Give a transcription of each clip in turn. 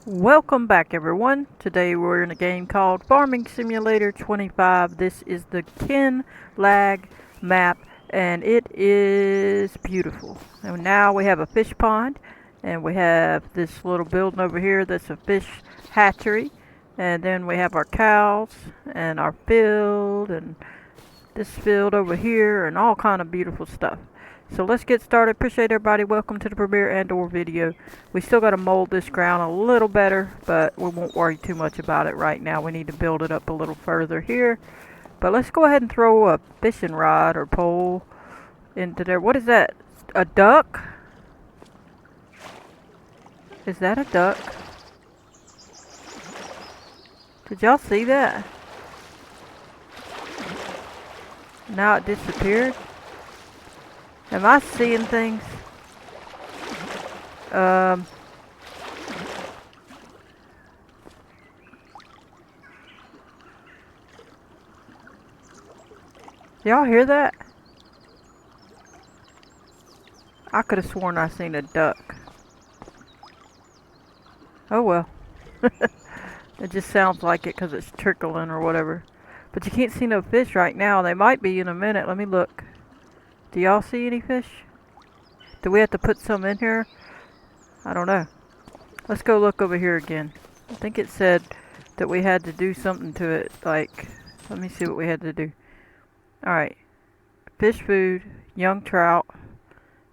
Welcome back everyone. Today we're in a game called Farming Simulator 25. This is the Ken Lag map and it is beautiful. And now we have a fish pond and we have this little building over here that's a fish hatchery. And then we have our cows and our field and this field over here and all kind of beautiful stuff. So let's get started. Appreciate everybody. Welcome to the premiere and/or video. We still got to mold this ground a little better, but we won't worry too much about it right now. We need to build it up a little further here. But let's go ahead and throw a fishing rod or pole into there. What is that? A duck? Is that a duck? Did y'all see that? Now it disappeared. Am I seeing things? Y'all hear that? I could have sworn I seen a duck. Oh well. It just sounds like it because it's trickling or whatever. But you can't see no fish right now. They might be in a minute. Let me look. Do y'all see any fish? Do we have to put some in here? I don't know. Let's go look over here again. I think it said that we had to do something to it. Like, let me see what we had to do. Alright. Fish food, young trout,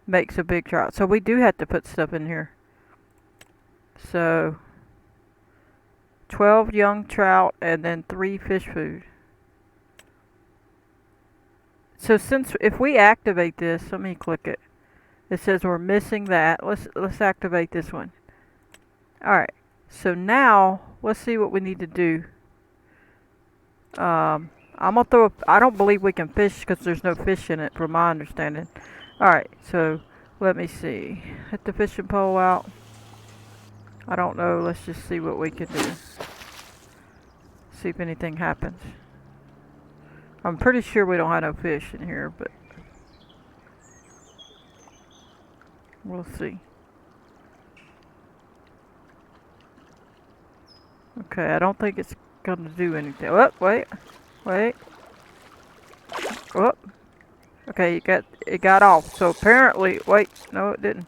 makes a big trout. So we do have to put stuff in here. So, 12 young trout and then 3 fish food. So if we activate this, let me click it. It says we're missing that. Let's activate this one. Alright. So now let's see what we need to do. I'm gonna throw I don't believe we can fish because there's no fish in it from my understanding. Alright, so let me see. Hit the fishing pole out. I don't know, let's just see what we can do. See if anything happens. I'm pretty sure we don't have no fish in here, but we'll see. Okay, I don't think it's gonna do anything. Oh, wait. Oh. Okay, it got off. So apparently, wait, no it didn't.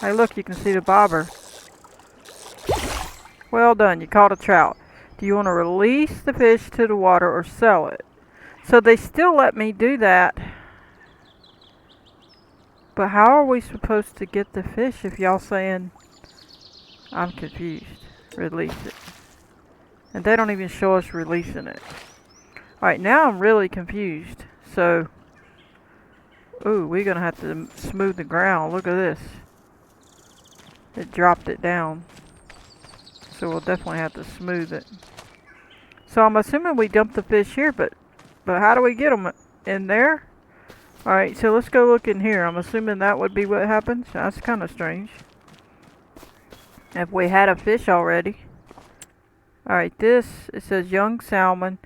Hey look, you can see the bobber. Well done, you caught a trout. Do you want to release the fish to the water or sell it? So they still let me do that. But how are we supposed to get the fish if y'all saying... I'm confused. Release it. And they don't even show us releasing it. Alright, now I'm really confused. So... Ooh, we're gonna have to smooth the ground. Look at this. It dropped it down. So we'll definitely have to smooth it. So I'm assuming we dump the fish here, but how do we get them in there? Alright, so let's go look in here. I'm assuming that would be what happens. That's kind of strange. If we had a fish already. Alright, this, it says young salmon,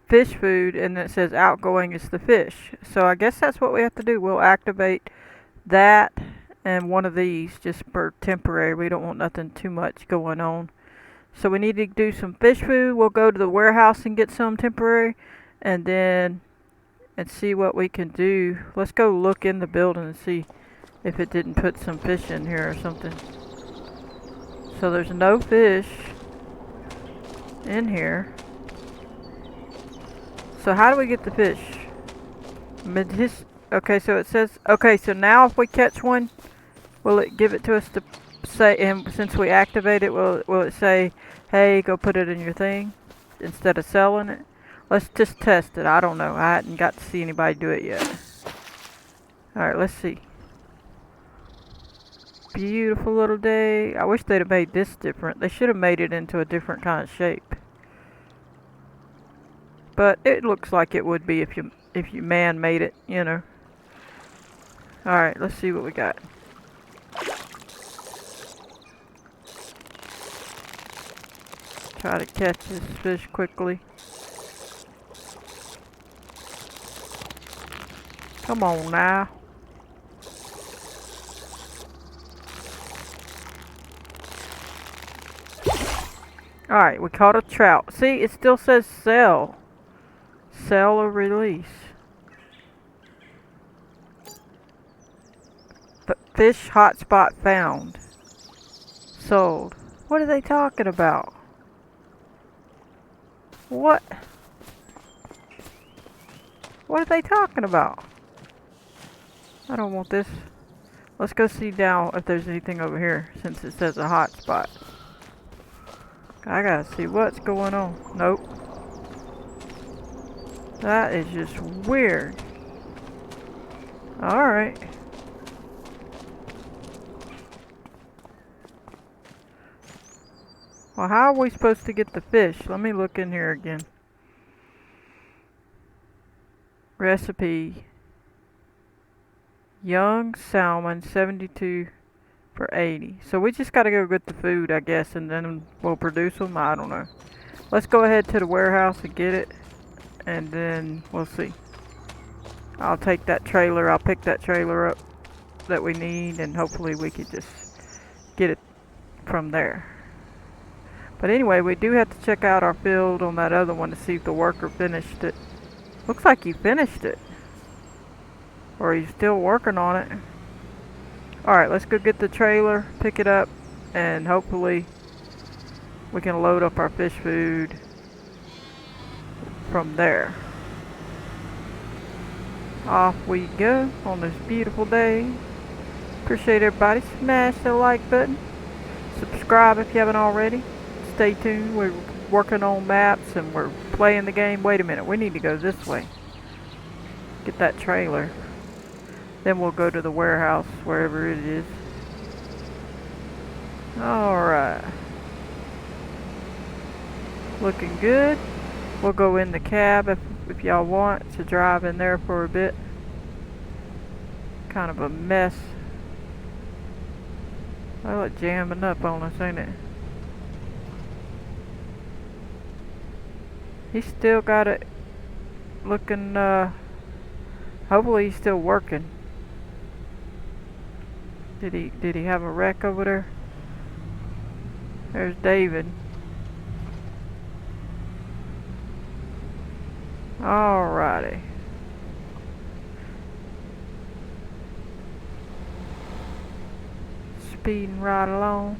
fish food, and it says outgoing is the fish. So I guess that's what we have to do. We'll activate that and one of these just for temporary. We don't want nothing too much going on. So we need to do some fish food. We'll go to the warehouse and get some temporary and then see what we can do. Let's go look in the building and see if it didn't put some fish in here or something. So there's no fish in here. So how do we get the fish? Okay, so it says, okay, so now if we catch one, will it give it to us to say, and since we activate it, will it say, hey, go put it in your thing instead of selling it? Let's just test it. I don't know. I hadn't got to see anybody do it yet. Alright, let's see. Beautiful little day. I wish they'd have made this different. They should have made it into a different kind of shape. But it looks like it would be if you man made it, you know. Alright, let's see what we got. Try to catch this fish quickly. Come on now. Alright, we caught a trout. See, it still says sell. Sell or release. Fish hotspot found. Sold. What are they talking about? What? What are they talking about? I don't want this. Let's go see down if there's anything over here since it says a hotspot. I gotta see what's going on. Nope. That is just weird. Alright. Well, how are we supposed to get the fish? Let me look in here again. Recipe. Young salmon, 72 for 80. So we just gotta go get the food, I guess, and then we'll produce them. I don't know. Let's go ahead to the warehouse and get it, and then we'll see. I'll take that trailer. I'll pick that trailer up that we need, and hopefully we could just get it from there. But anyway, we do have to check out our field on that other one to see if the worker finished it. Looks like he finished it. Or he's still working on it. Alright, let's go get the trailer, pick it up, and hopefully we can load up our fish food from there. Off we go on this beautiful day. Appreciate everybody. Smash the like button. Subscribe if you haven't already. Stay tuned. We're working on maps and we're playing the game. Wait a minute. We need to go this way. Get that trailer. Then we'll go to the warehouse, wherever it is. Alright. Looking good. We'll go in the cab if y'all want to drive in there for a bit. Kind of a mess. Well, it's jamming up on us, ain't it? He's still got it looking, hopefully he's still working. Did he have a wreck over there? There's David. Alrighty. Speeding right along.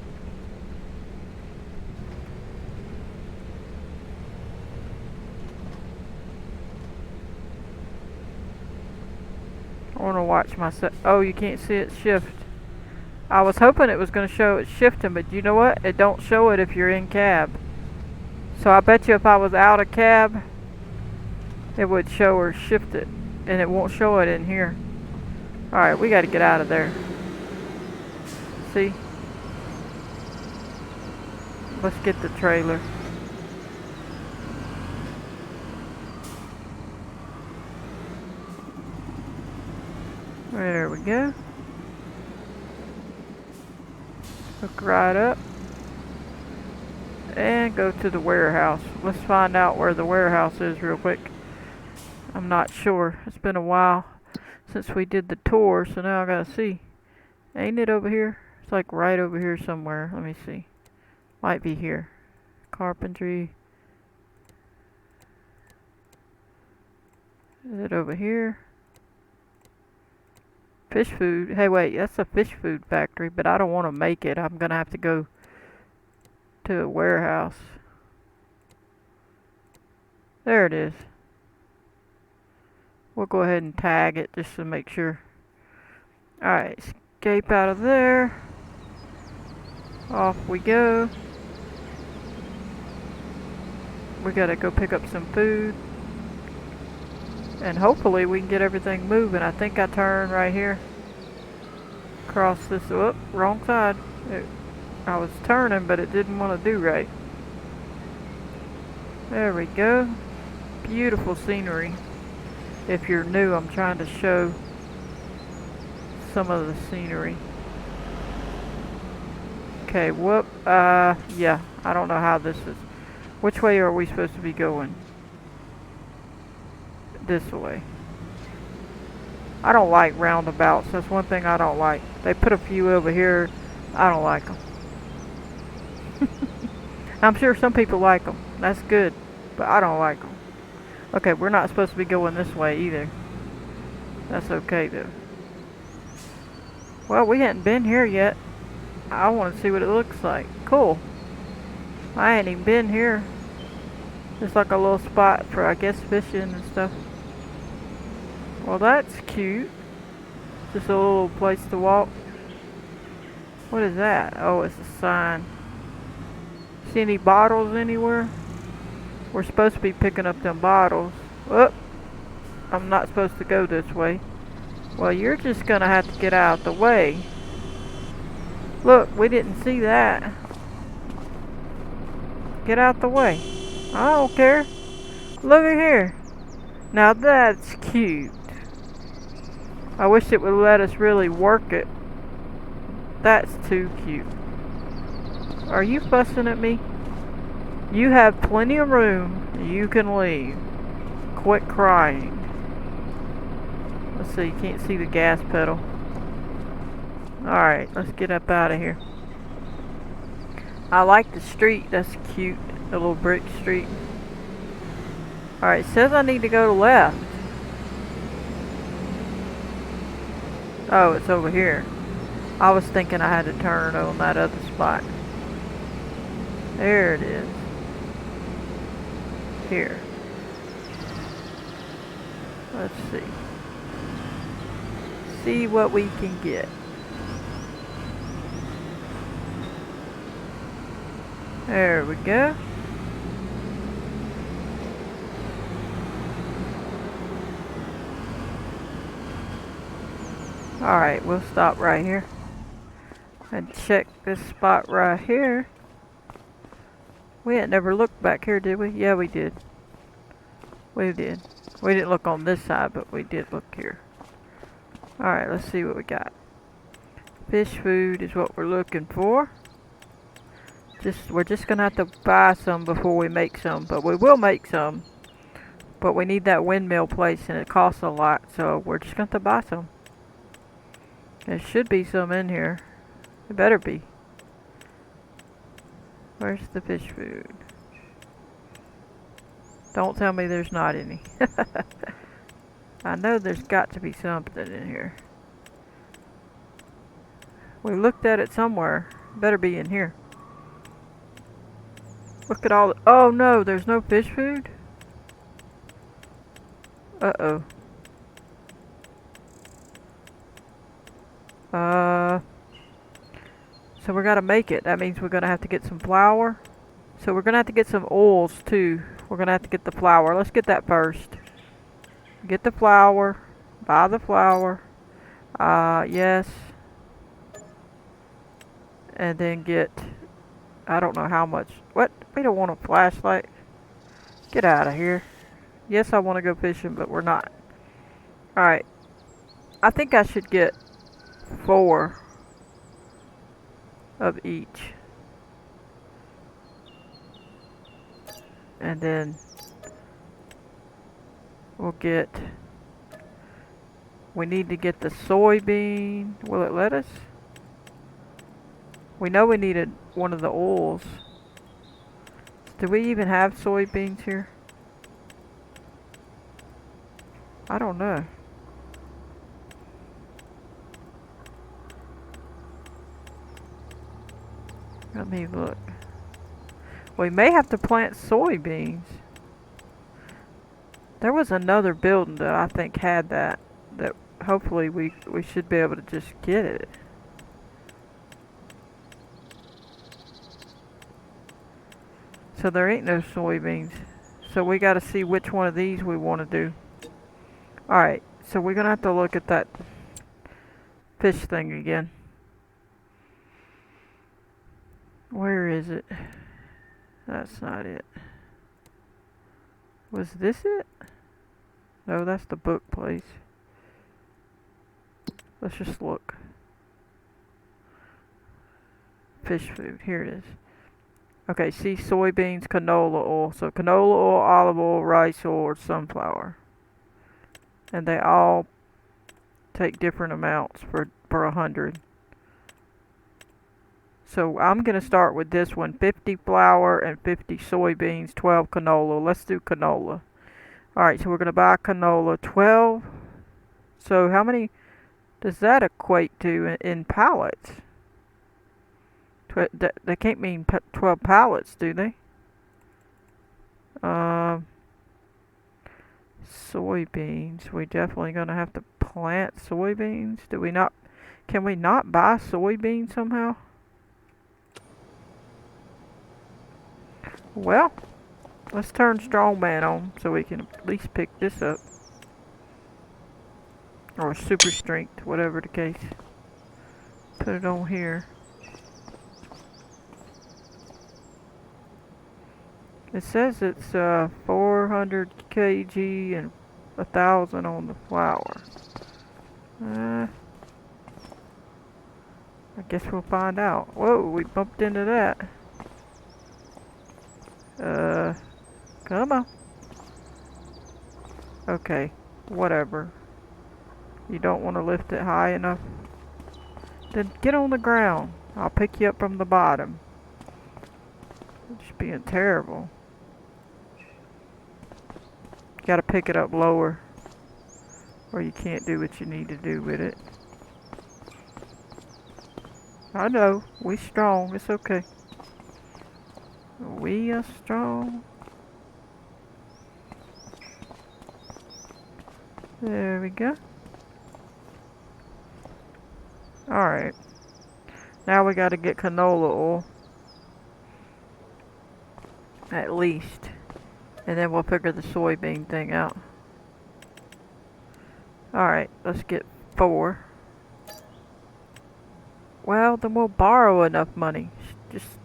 I want to watch myself. Oh, you can't see it shift. I was hoping it was going to show it shifting, but you know what? It don't show it if you're in cab. So I bet you if I was out of cab, it would show or shift it, and it won't show it in here. Alright, we got to get out of there. See? Let's get the trailer. There we go. Hook right up. And go to the warehouse. Let's find out where the warehouse is real quick. I'm not sure. It's been a while since we did the tour, so now I gotta see. Ain't it over here? It's like right over here somewhere. Let me see. Might be here. Carpentry. Is it over here? Fish food. Hey, wait, that's a fish food factory, but I don't want to make it. I'm gonna have to go to a warehouse. There it is. We'll go ahead and tag it just to make sure. Alright, escape out of there. Off we go. We gotta go pick up some food. And hopefully we can get everything moving. I think I turned right here. Cross this, oh, wrong side. I was turning, but it didn't want to do right. There we go. Beautiful scenery. If you're new, I'm trying to show some of the scenery. Okay, whoop. Yeah, I don't know how this is. Which way are we supposed to be going? This way. I don't like roundabouts. That's one thing I don't like. They put a few over here. I don't like them. I'm sure some people like them. That's good. But I don't like them. Okay, we're not supposed to be going this way either. That's okay though. Well, we hadn't been here yet. I want to see what it looks like. Cool. I ain't even been here. Just like a little spot for, I guess, fishing and stuff. Well, that's cute. Just a little place to walk. What is that? Oh, it's a sign. See any bottles anywhere? We're supposed to be picking up them bottles. Oh, I'm not supposed to go this way. Well, you're just gonna have to get out of the way. Look, we didn't see that. Get out the way. I don't care. Look at here. Now that's cute. I wish it would let us really work it. That's too cute. Are you fussing at me? You have plenty of room. You can leave. Quit crying. Let's see, you can't see the gas pedal. Alright, let's get up out of here. I like the street. That's cute. The little brick street. Alright, it says I need to go left. Oh, it's over here. I was thinking I had to turn on that other spot. There it is. Here. Let's see. See what we can get. There we go. Alright, we'll stop right here and check this spot right here. We had never looked back here, did we? Yeah, we did. We did. We didn't look on this side, but we did look here. Alright, let's see what we got. Fish food is what we're looking for. We're just gonna have to buy some before we make some, but we will make some. But we need that windmill place and it costs a lot, so we're just gonna have to buy some. There should be some in here. It better be. Where's the fish food? Don't tell me there's not any. I know there's got to be something in here. We looked at it somewhere. Better be in here. Look at all the, oh no, there's no fish food? Uh-oh. So we gotta make it. That means we're gonna have to get some flour. So we're gonna have to get some oils too. We're gonna have to get the flour. Let's get that first. Get the flour. Buy the flour. Yes. And then get, I don't know how much. What? We don't want a flashlight. Get out of here. Yes, I want to go fishing, but we're not. Alright. I think I should get 4 of each. And then we'll get, we need to get the soybean. Will it let us? We know we needed one of the oils. Do we even have soybeans here? I don't know. Let me look. We may have to plant soybeans. There was another building that I think had that. That hopefully we should be able to just get it. So there ain't no soybeans. So we gotta see which one of these we want to do. Alright, so we're gonna have to look at that fish thing again. Where is it? That's not it. Was this it? No, that's the book place. Let's just look. Fish food, here it is. Okay, see soybeans, canola oil. So canola oil, olive oil, rice oil, or sunflower. And they all take different amounts for 100. So I'm going to start with this one. 50 flour and 50 soybeans, 12 canola. Let's do canola. Alright, so we're going to buy canola. 12. So how many does that equate to in pallets? They can't mean 12 pallets, do they? Soybeans. We definitely going to have to plant soybeans. Do we not? Can we not buy soybeans somehow? Well, let's turn strongman on so we can at least pick this up. Or super strength, whatever the case. Put it on here. It says it's 400 kg and 1,000 on the flour. I guess we'll find out. Whoa, we bumped into that. Come on. Okay, whatever. You don't want to lift it high enough? Then get on the ground. I'll pick you up from the bottom. You're just being terrible. You gotta pick it up lower, or you can't do what you need to do with it. I know, we strong, it's okay. We are strong. There we go. Alright. Now we gotta get canola oil. At least. And then we'll figure the soybean thing out. Alright, let's get 4. Well, then we'll borrow enough money. Just,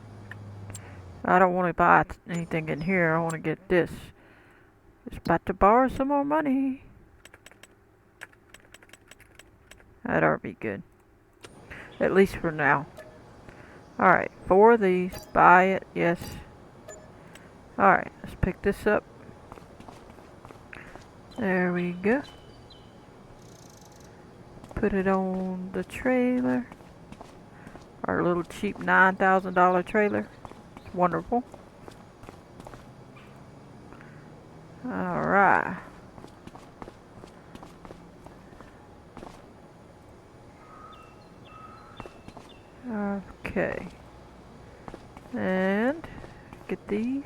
I don't want to buy anything in here. I want to get this. Just about to borrow some more money. That ought to be good. At least for now. Alright, 4 of these. Buy it, yes. Alright, let's pick this up. There we go. Put it on the trailer. Our little cheap $9,000 trailer. It's wonderful. Alright. Okay. And get these.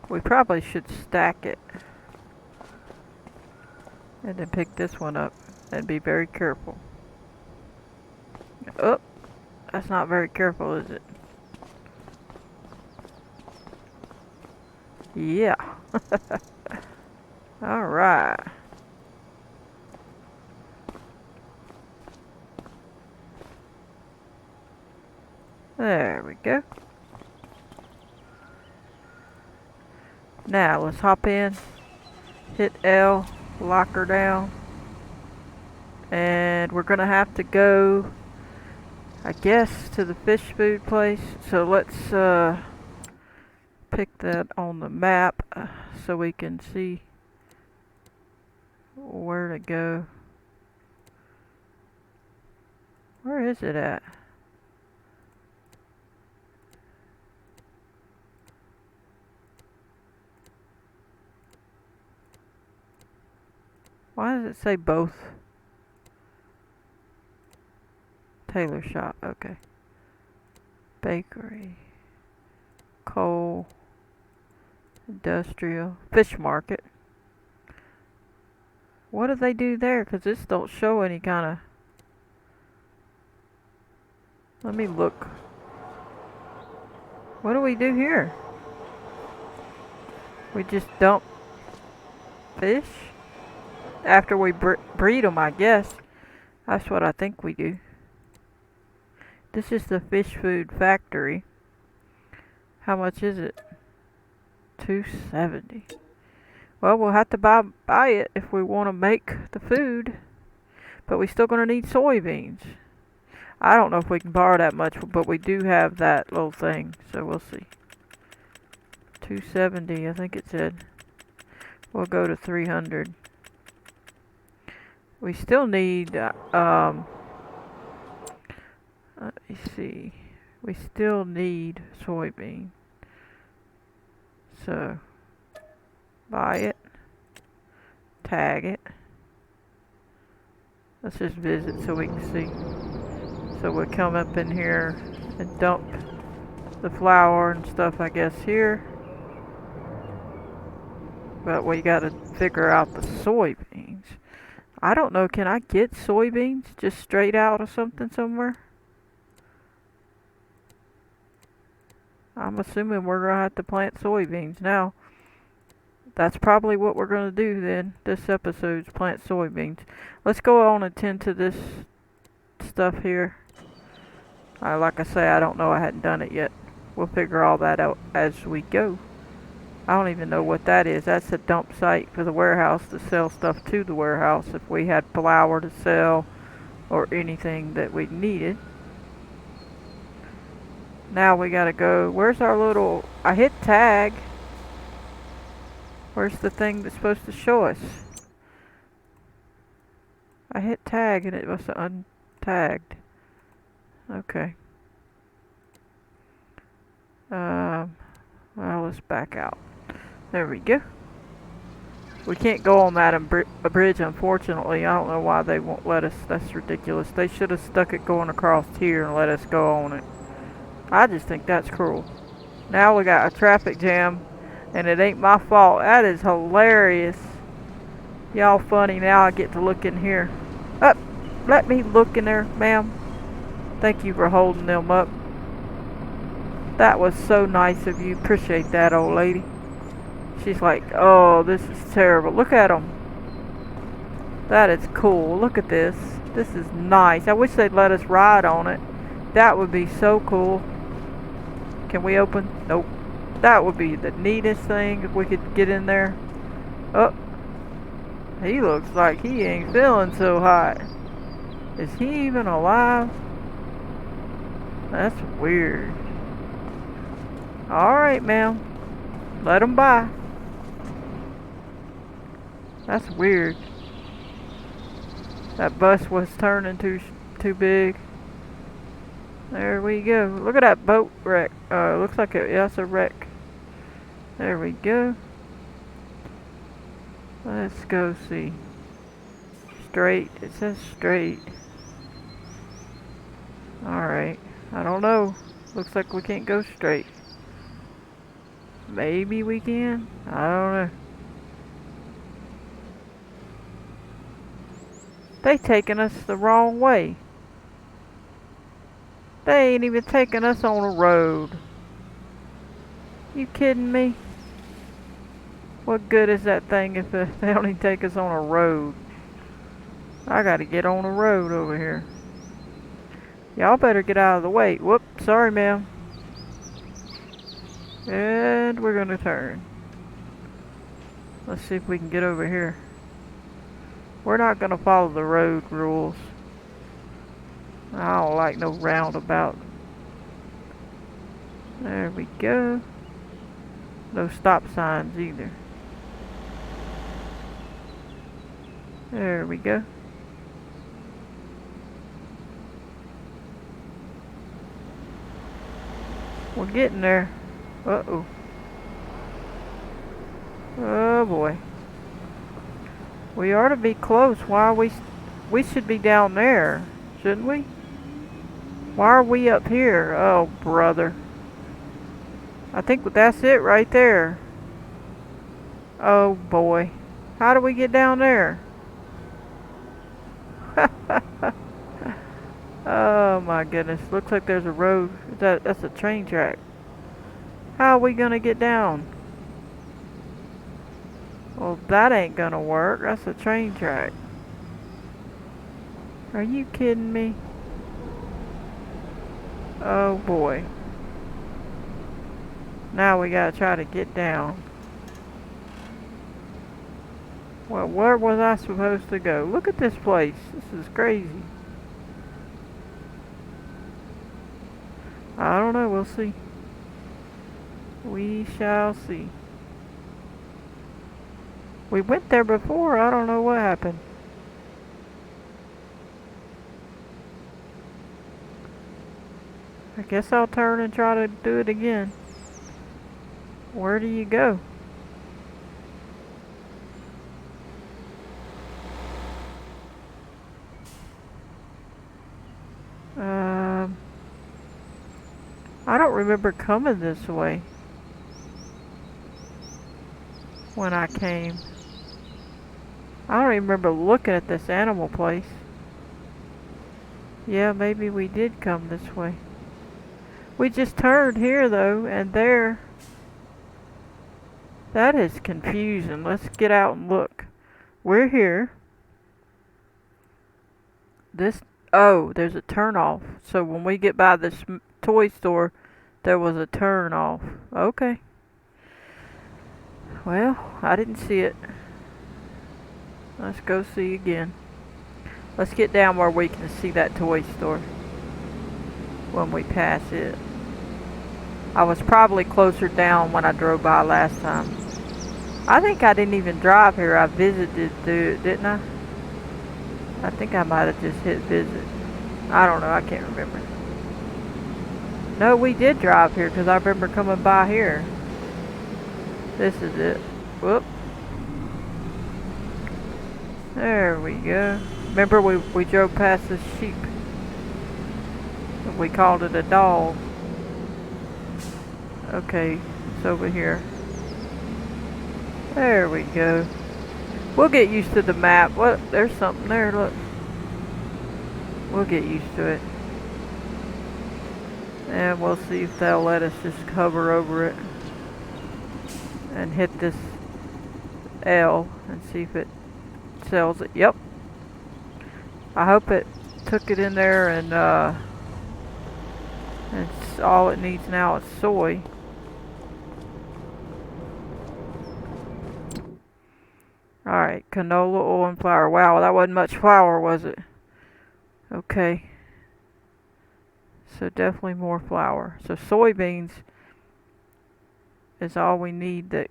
We probably should stack it. And then pick this one up. And be very careful. Oh, that's not very careful, is it? Yeah. Alright. There we go. Now let's hop in, hit L, lock her down, and we're gonna have to go, I guess, to the fish food place. So let's pick that on the map so we can see where to go. Where is it at? Why does it say both? Tailor shop, okay. Bakery. Coal. Industrial. Fish market. What do they do there? Because this don't show any kind of... Let me look. What do we do here? We just dump fish? After we breed them, I guess. That's what I think we do. This is the fish food factory. How much is it? $2.70. Well, we'll have to buy it if we want to make the food. But we're still going to need soybeans. I don't know if we can borrow that much, but we do have that little thing. So we'll see. $2.70, I think it said. We'll go to 300. We still need, let me see. We still need soybean. So, buy it. Tag it. Let's just visit so we can see. So we'll come up in here and dump the flour and stuff, I guess, here. But we gotta figure out the soybeans. I don't know, can I get soybeans just straight out of something somewhere? I'm assuming we're gonna have to plant soybeans now. That's probably what we're gonna do then. This episode's plant soybeans. Let's go on and tend to this stuff here. Like I say, I don't know. I hadn't done it yet. We'll figure all that out as we go. I don't even know what that is. That's a dump site for the warehouse to sell stuff to the warehouse if we had flour to sell or anything that we needed. Now we gotta go. Where's our little... I hit tag. Where's the thing that's supposed to show us? I hit tag and it was untagged. Okay. Well, let's back out. There we go. We can't go on that bridge, unfortunately. I don't know why they won't let us. That's ridiculous. They should have stuck it going across here and let us go on it. I just think that's cruel. Now we got a traffic jam, and it ain't my fault. That is hilarious. Y'all funny. Now I get to look in here. Up. Let me look in there, ma'am. Thank you for holding them up. That was so nice of you. Appreciate that, old lady. She's like, oh, this is terrible. Look at them. That is cool. Look at this. This is nice. I wish they'd let us ride on it. That would be so cool. Can we open? Nope. That would be the neatest thing if we could get in there. Oh. He looks like he ain't feeling so hot. Is he even alive? That's weird. Alright, ma'am. Let him by. That's weird. That bus was turning too big. There we go. Look at that boat wreck. Looks like that's a wreck. There we go. Let's go see. Straight. It says straight. Alright. I don't know. Looks like we can't go straight. Maybe we can? I don't know. They taking us the wrong way. They ain't even taking us on a road. You kidding me? What good is that thing if they don't even take us on a road? I gotta get on a road over here. Y'all better get out of the way. Whoop, sorry ma'am. And we're gonna turn. Let's see if we can get over here. We're not gonna follow the road rules. I don't like no roundabout. There we go. No stop signs either. There we go. We're getting there. Uh-oh. Oh boy. We ought to be close. Why are we should be down there, shouldn't we? Why are we up here? Oh, brother. I think that's it right there. Oh boy. How do we get down there? Oh my goodness. Looks like there's a road. That's a train track. How are we gonna get down? Well, that ain't gonna work. That's a train track. Are you kidding me? Oh boy. Now we gotta try to get down. Well, where was I supposed to go? Look at this place. This is crazy. I don't know. We'll see. We shall see. We went there before. I don't know what happened. I guess I'll turn and try to do it again. Where do you go? Um, I don't remember coming this way when I came. I don't even remember looking at this animal place. Yeah, maybe we did come this way. We just turned here though, and there. That is confusing. Let's get out and look. We're here. This, oh, there's a turn off. So when we get by this toy store, there was a turn off. Okay. Well, I didn't see it. Let's go see again. Let's get down where we can see that toy store when we pass it. I was probably closer down when I drove by last time. I think I didn't even drive here. I visited through it, didn't I? I think I might have just hit visit. I don't know. I can't remember. No, we did drive here because I remember coming by here. This is it. Whoop. There we go. Remember we drove past this sheep. We called it a dog. Okay, it's over here. There we go. We'll get used to the map. What? There's something there, look. We'll get used to it. And we'll see if they'll let us just hover over it. And hit this L and see if it sells it. Yep. I hope it took it in there and it's all it needs now is soy. Alright, canola oil and flour. Wow, that wasn't much flour, was it? Okay. So definitely more flour. So soybeans is all we need to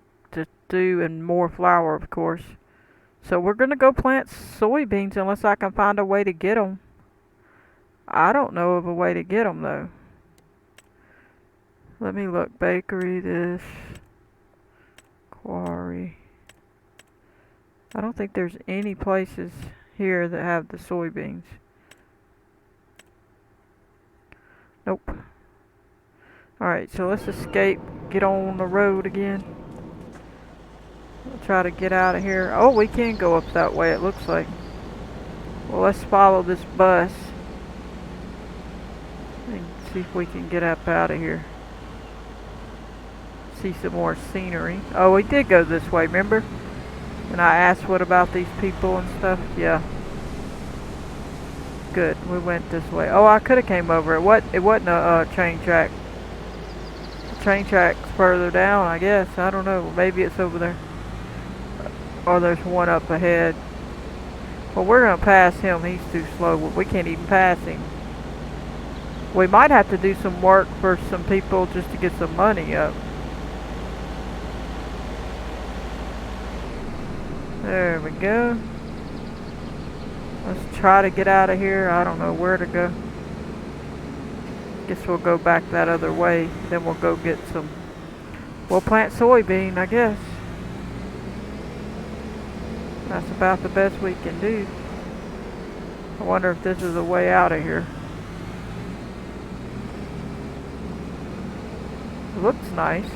do, and more flour, of course. So we're going to go plant soybeans unless I can find a way to get them. I don't know of a way to get them, though. Let me look. Bakery, this. Quarry. I don't think there's any places here that have the soybeans. Nope. Alright, so let's escape. Get on the road again. We'll try to get out of here. Oh, we can go up that way, it looks like. Well, let's follow this bus and see if we can get up out of here. See some more scenery. Oh, we did go this way, remember? And I asked what about these people and stuff. Yeah. Good. We went this way. Oh, I could have came over. It wasn't a train track. The train track's further down, I guess. I don't know. Maybe it's over there. Or there's one up ahead. Well, we're going to pass him. He's too slow. We can't even pass him. We might have to do some work for some people just to get some money up. There we go. Let's try to get out of here. I don't know where to go. Guess we'll go back that other way. Then we'll go get some. We'll plant soybean, I guess. That's about the best we can do. I wonder if this is a way out of here. It looks nice.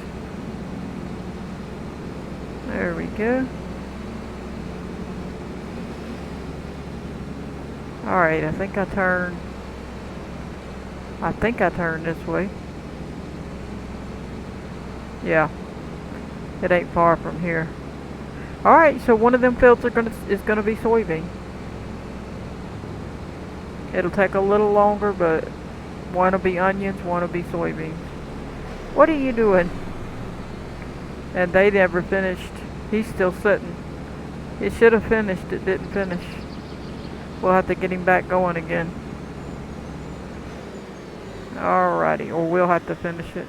There we go. Alright, I think I turned this way. Yeah. It ain't far from here. Alright, so one of them fields is gonna be soybean. It'll take a little longer, but one will be onions, one will be soybeans. What are you doing? And they never finished. He's still sitting. It should have finished, it didn't finish. We'll have to get him back going again. Alrighty, or we'll have to finish it.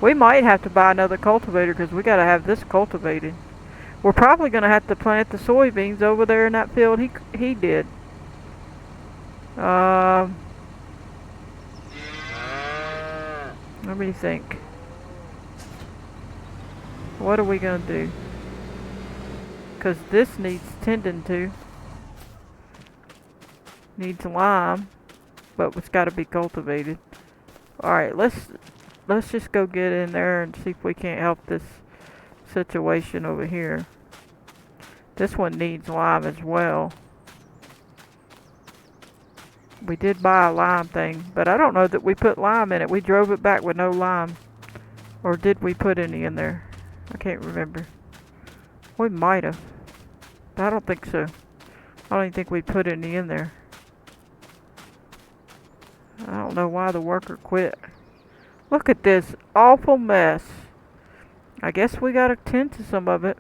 We might have to buy another cultivator because we gotta have this cultivated. We're probably gonna have to plant the soybeans over there in that field he did. Let me think. What are we gonna do? Because this needs tending to. Needs lime, but it's got to be cultivated. Alright, let's just go get in there and see if we can't help this situation over here. This one needs lime as well. We did buy a lime thing, but I don't know that we put lime in it. We drove it back with no lime. Or did we put any in there? I can't remember. We might have. But I don't think so. I don't even think we put any in there. I don't know why the worker quit. Look at this awful mess. I guess we gotta tend to some of it.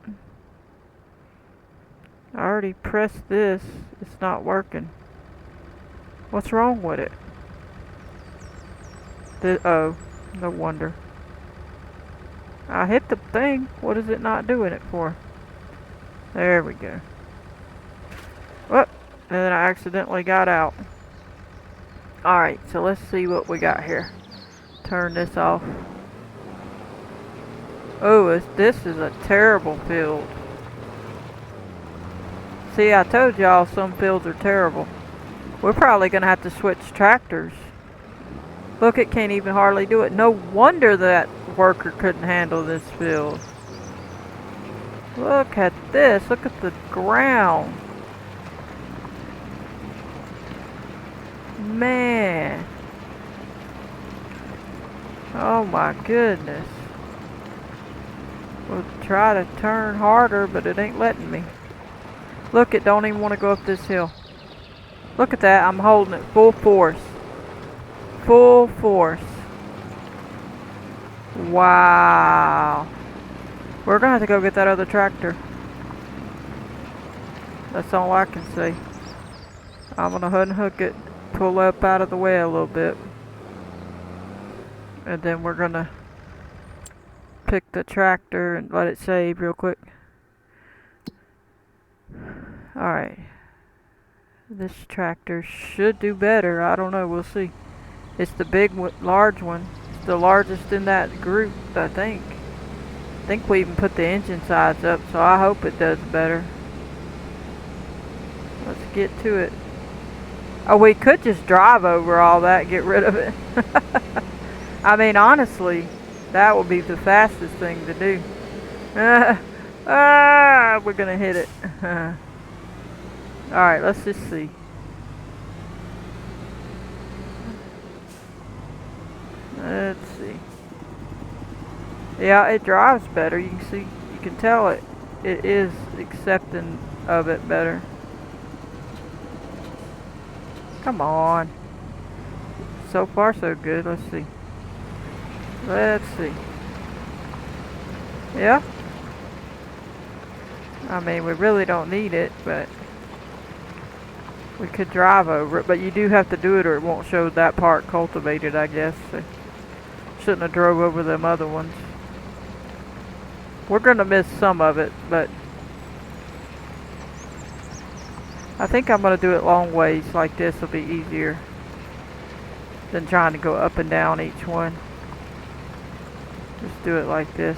I already pressed this. It's not working. What's wrong with it? Oh, no wonder. I hit the thing. What is it not doing it for? There we go. Whoop. And then I accidentally got out. Alright, so let's see what we got here. Turn this off. Oh, this is a terrible field. See, I told y'all some fields are terrible. We're probably going to have to switch tractors. Look, it can't even hardly do it. No wonder that worker couldn't handle this field. Look at this. Look at the ground. Man. Oh my goodness. We'll try to turn harder, but it ain't letting me. Look, it don't even want to go up this hill. Look at that. I'm holding it full force. Full force. Wow. We're going to have to go get that other tractor. That's all I can see. I'm going to unhook it, pull up out of the way a little bit. And then we're going to pick the tractor and let it save real quick. Alright. This tractor should do better. I don't know. We'll see. It's the big, large one. It's the largest in that group, I think. I think we even put the engine sides up, so I hope it does better. Let's get to it. Oh, we could just drive over all that, get rid of it. I mean, honestly, that would be the fastest thing to do. We're gonna hit it. Alright, let's just see. Let's see. Yeah, it drives better. You can see, you can tell it is accepting of it better. Come on. So far so good. Let's see. Let's see. Yeah. I mean, we really don't need it, but we could drive over it. But you do have to do it or it won't show that part cultivated, I guess. So shouldn't have drove over them other ones. We're going to miss some of it, but I think I'm going to do it long ways like this. Will be easier than trying to go up and down each one. Just do it like this.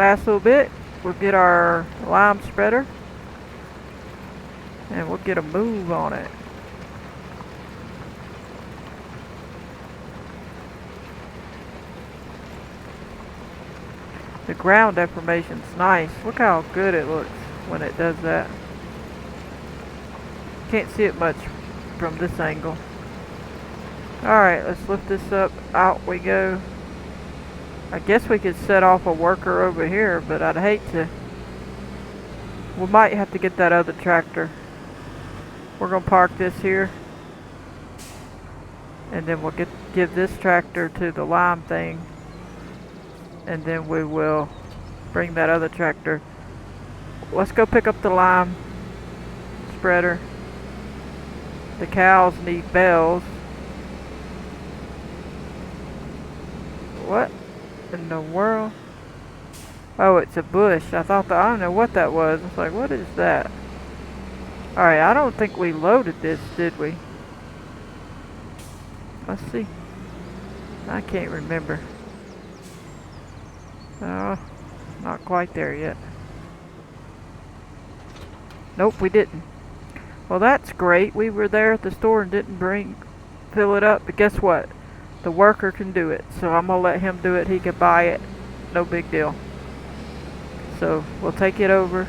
last little bit, we'll get our lime spreader and we'll get a move on it. The ground deformation's nice. Look how good it looks when it does that. Can't see it much from this angle. Alright, let's lift this up. Out we go. I guess we could set off a worker over here, but I'd hate to. We might have to get that other tractor. We're going to park this here. And then we'll give this tractor to the lime thing. And then we will bring that other tractor. Let's go pick up the lime spreader. The cows need bells. What in the world? Oh, it's a bush. I don't know what that was. I was like, what is that? Alright, I don't think we loaded this, did we? Let's see. I can't remember. Oh, not quite there yet. Nope, we didn't. Well, that's great. We were there at the store and didn't fill it up. But guess what? The worker can do it. So I'm going to let him do it. He can buy it. No big deal. So we'll take it over.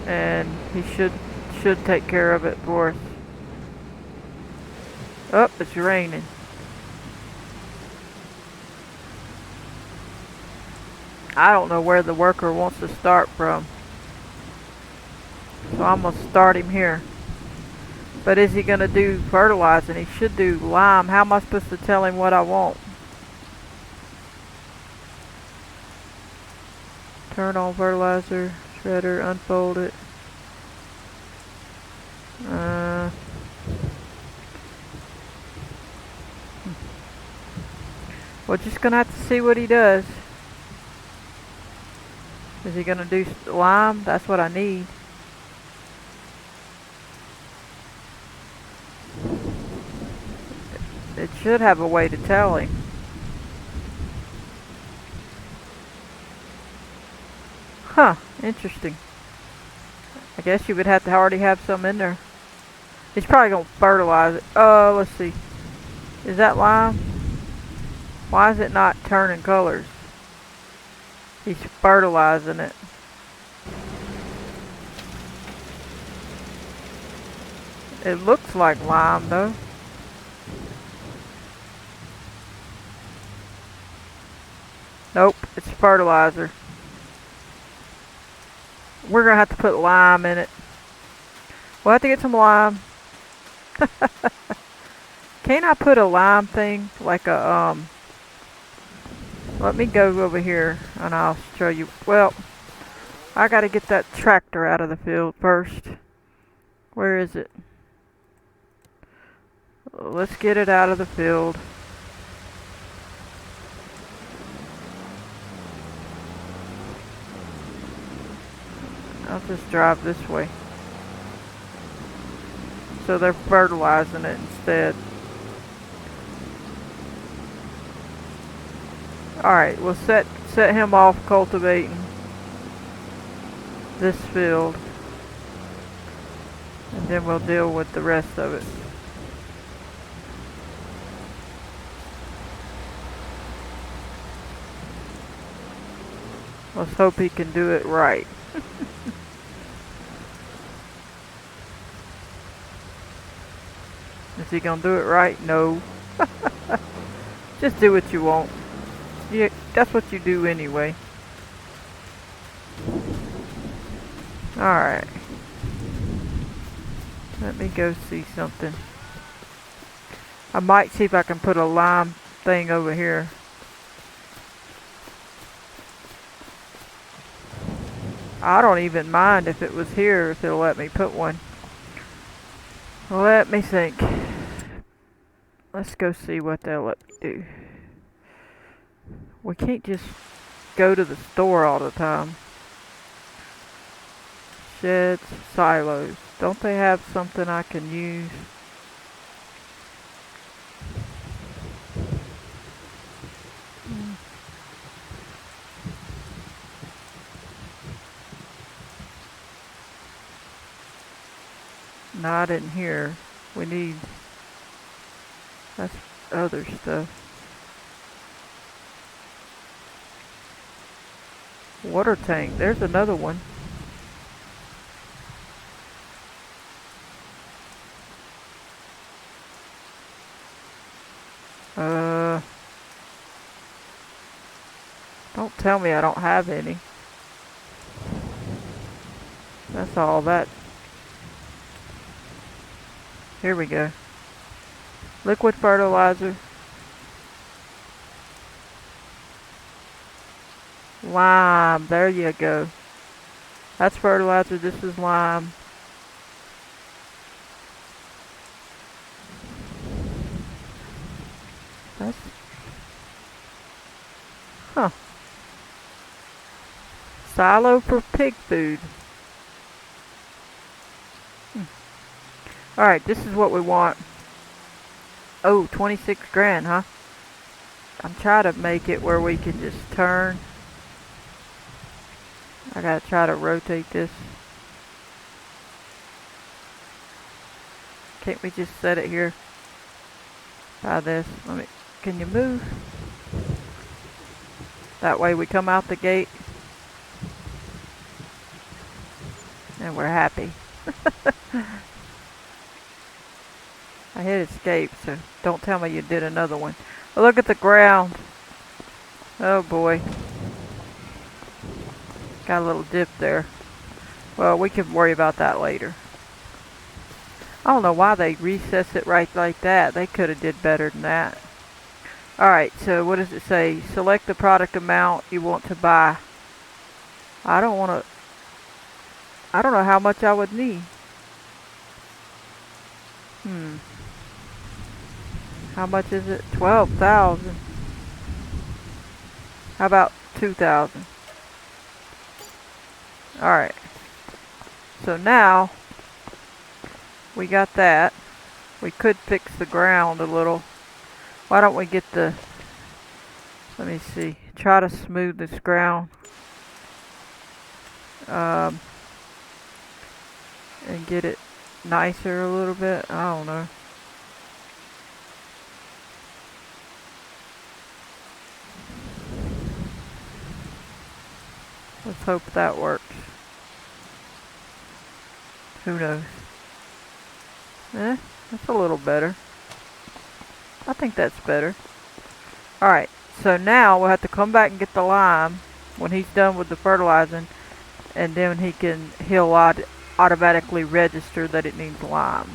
And he should take care of it for us. Oh, it's raining. I don't know where the worker wants to start from. So I'm going to start him here. But is he going to do fertilizing? He should do lime. How am I supposed to tell him what I want? Turn on fertilizer, shredder, unfold it. We're just going to have to see what he does. Is he going to do lime? That's what I need. It should have a way to tell him. Huh, interesting. I guess you would have to already have some in there. He's probably going to fertilize it. Let's see. Is that lime? Why is it not turning colors? He's fertilizing it. It looks like lime though. Nope, it's fertilizer. We're gonna have to put lime in it. We'll have to get some lime. Can't I put a lime thing? Like a, let me go over here and I'll show you. Well, I gotta get that tractor out of the field first. Where is it? Let's get it out of the field. I'll just drive this way. So they're fertilizing it instead. Alright, we'll set him off cultivating this field. And then we'll deal with the rest of it. Let's hope he can do it right. Is he gonna do it right? No. Just do what you want. Yeah, that's what you do anyway. Alright. Let me go see something. I might see if I can put a lime thing over here. I don't even mind if it was here, if it'll let me put one. Let me think. Let's go see what they'll let me do. We can't just go to the store all the time. Sheds, silos. Don't they have something I can use? Not in here. We need... That's other stuff. Water tank. There's another one. Don't tell me I don't have any. That's all that. Here we go. Liquid fertilizer. Lime. There you go. That's fertilizer. This is lime. That's... Huh. Silo for pig food. Alright, this is what we want. Oh, 26 grand, huh? I'm trying to make it where we can just turn. I gotta try to rotate this. Can't we just set it here? By this. Can you move? That way we come out the gate. And we're happy. I hit escape, so don't tell me you did another one. Oh, look at the ground. Oh boy. Got a little dip there. Well, we can worry about that later. I don't know why they recess it right like that. They could have did better than that. Alright, so what does it say? Select the product amount you want to buy. I don't know how much I would need. How much is it? 12,000. How about 2,000? Alright. So now, we got that. We could fix the ground a little. Why don't we get the... Let me see. Try to smooth this ground. And get it nicer a little bit. I don't know. Let's hope that works. Who knows? That's a little better. I think that's better. Alright, so now we'll have to come back and get the lime when he's done with the fertilizing, and then he'll automatically register that it needs lime.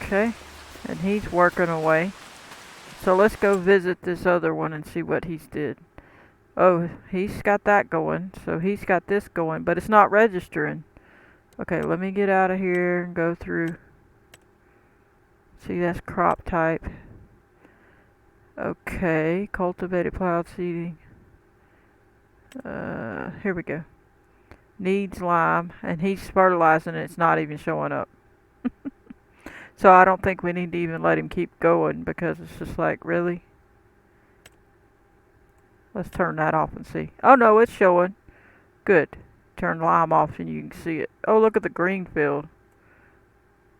Okay, and he's working away. So let's go visit this other one and see what he's did. Oh, he's got that going, so he's got this going, but it's not registering. Okay, let me get out of here and go through. See, that's crop type. Okay, cultivated plowed seeding. Here we go. Needs lime, and he's fertilizing it. It's not even showing up. So I don't think we need to even let him keep going, because it's just like, really? Let's turn that off and see. Oh no, it's showing. Good. Turn lime off and you can see it. Oh, look at the green field.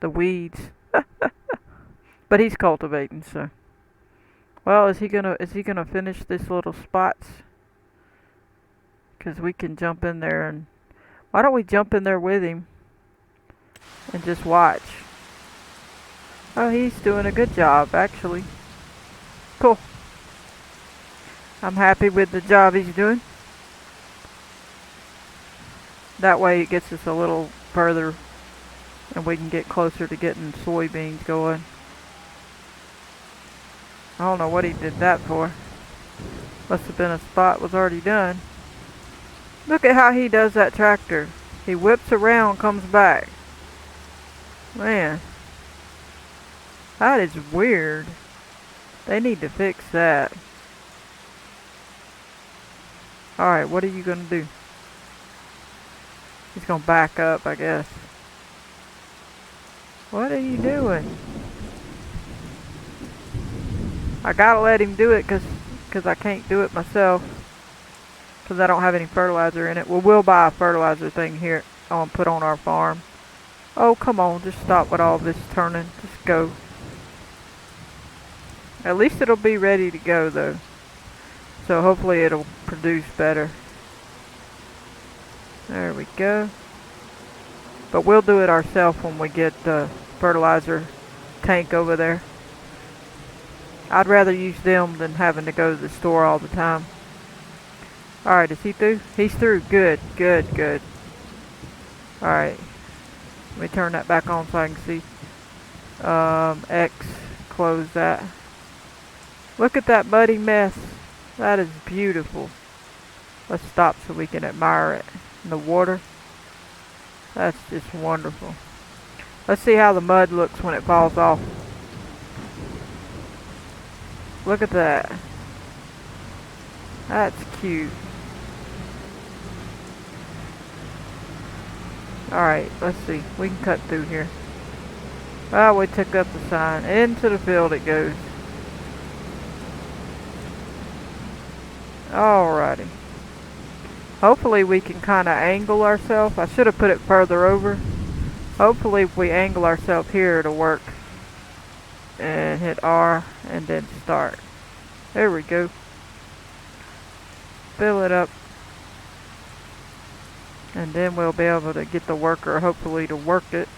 The weeds. But he's cultivating, so. Well, is he gonna finish this little spots? Because we can jump in there and... Why don't we jump in there with him? And just watch. Oh, he's doing a good job, actually. Cool. I'm happy with the job he's doing. That way it gets us a little further and we can get closer to getting soybeans going. I don't know what he did that for. Must have been a spot was already done. Look at how he does that tractor. He whips around, comes back. Man. That is weird. They need to fix that. Alright, what are you going to do? He's going to back up, I guess. What are you doing? I gotta let him do it because I can't do it myself. Because I don't have any fertilizer in it. Well, we'll buy a fertilizer thing here and put on our farm. Oh, come on, just stop with all this turning. Just go. At least it'll be ready to go though. So hopefully it'll produce better. There we go. But we'll do it ourselves when we get the fertilizer tank over there. I'd rather use them than having to go to the store all the time. Alright, is he through? He's through. Good, good, good. Alright. Let me turn that back on so I can see. X. Close that. Look at that muddy mess. That is beautiful. Let's stop so we can admire it. In the water. That's just wonderful. Let's see how the mud looks when it falls off. Look at that. That's cute. Alright, let's see. We can cut through here. Oh, we took up the sign. Into the field it goes. Alrighty. Hopefully we can kind of angle ourselves. I should have put it further over. Hopefully if we angle ourselves here it'll work. And hit R and then start. There we go. Fill it up. And then we'll be able to get the worker hopefully to work it.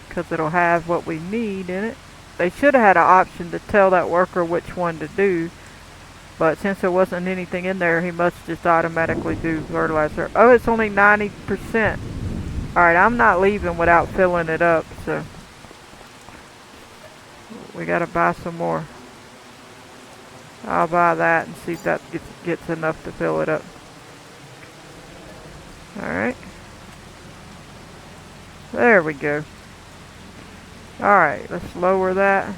Because it'll have what we need in it. They should have had an option to tell that worker which one to do. But since there wasn't anything in there, he must just automatically do fertilizer. Oh, it's only 90%. Alright, I'm not leaving without filling it up, so we gotta buy some more. I'll buy that and see if that gets enough to fill it up. Alright. There we go. Alright, let's lower that.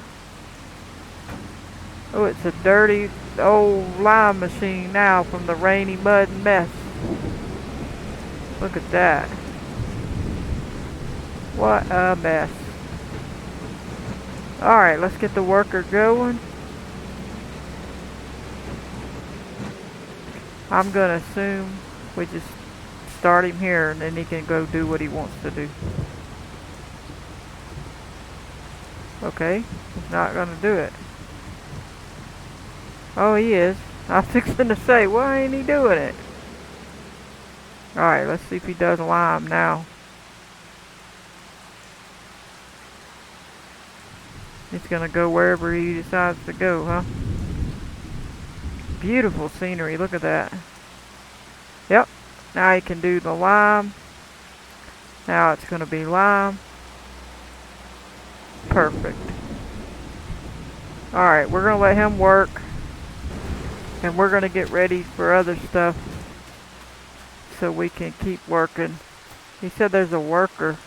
Oh, it's a dirty old lime machine now from the rainy mud and mess. Look at that. What a mess. Alright, let's get the worker going. I'm gonna assume we just start him here and then he can go do what he wants to do. Okay, he's not gonna do it. Oh, he is. I was fixing to say, why ain't he doing it? Alright, let's see if he does lime now. He's gonna go wherever he decides to go, huh? Beautiful scenery, look at that. Yep, now he can do the lime. Now it's gonna be lime. Perfect. Alright, we're gonna let him work. And we're going to get ready for other stuff so we can keep working. He said there's a worker.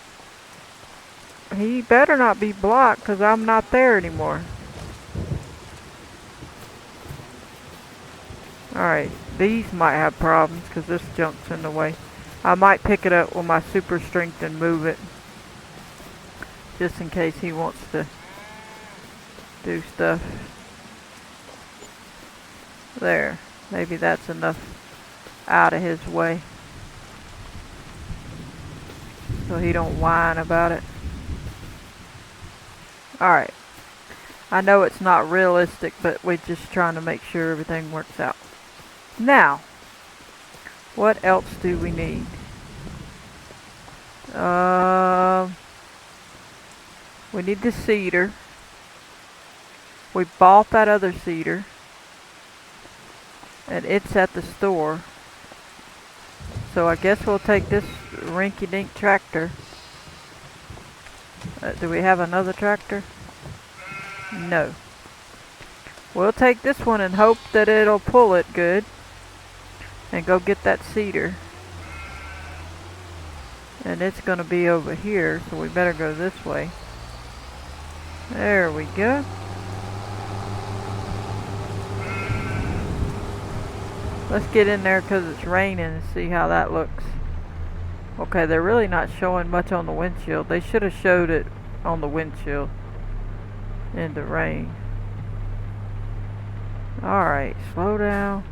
He better not be blocked because I'm not there anymore. Alright, these might have problems because this junk's in the way. I might pick it up with my super strength and move it. Just in case he wants to do stuff. There, maybe that's enough out of his way so he don't whine about it. Alright, I know it's not realistic, but we're just trying to make sure everything works out. Now, what else do we need? We need the cedar. We bought that other cedar. And it's at the store. So I guess we'll take this rinky-dink tractor. Do we have another tractor? No. We'll take this one and hope that it'll pull it good. And go get that cedar. And it's going to be over here, so we better go this way. There we go. Let's get in there because it's raining and see how that looks. Okay, they're really not showing much on the windshield. They should have showed it on the windshield in the rain. Alright, slow down.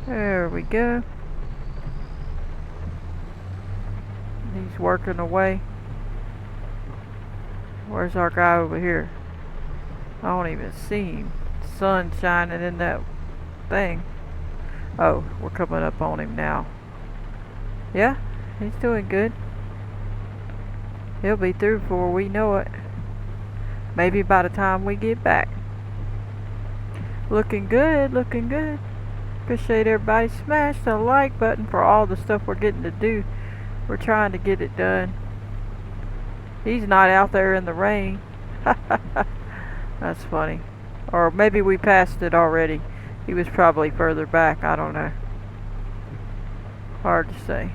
There we go. He's working away. Where's our guy over here? I don't even see him. Sun shining in that thing. Oh, we're coming up on him now. Yeah, he's doing good. He'll be through before we know it. Maybe by the time we get back. Looking good, looking good. Appreciate everybody. Smash the like button for all the stuff we're getting to do. We're trying to get it done. He's not out there in the rain. That's funny. Or maybe we passed it already. He was probably further back. I don't know. Hard to say.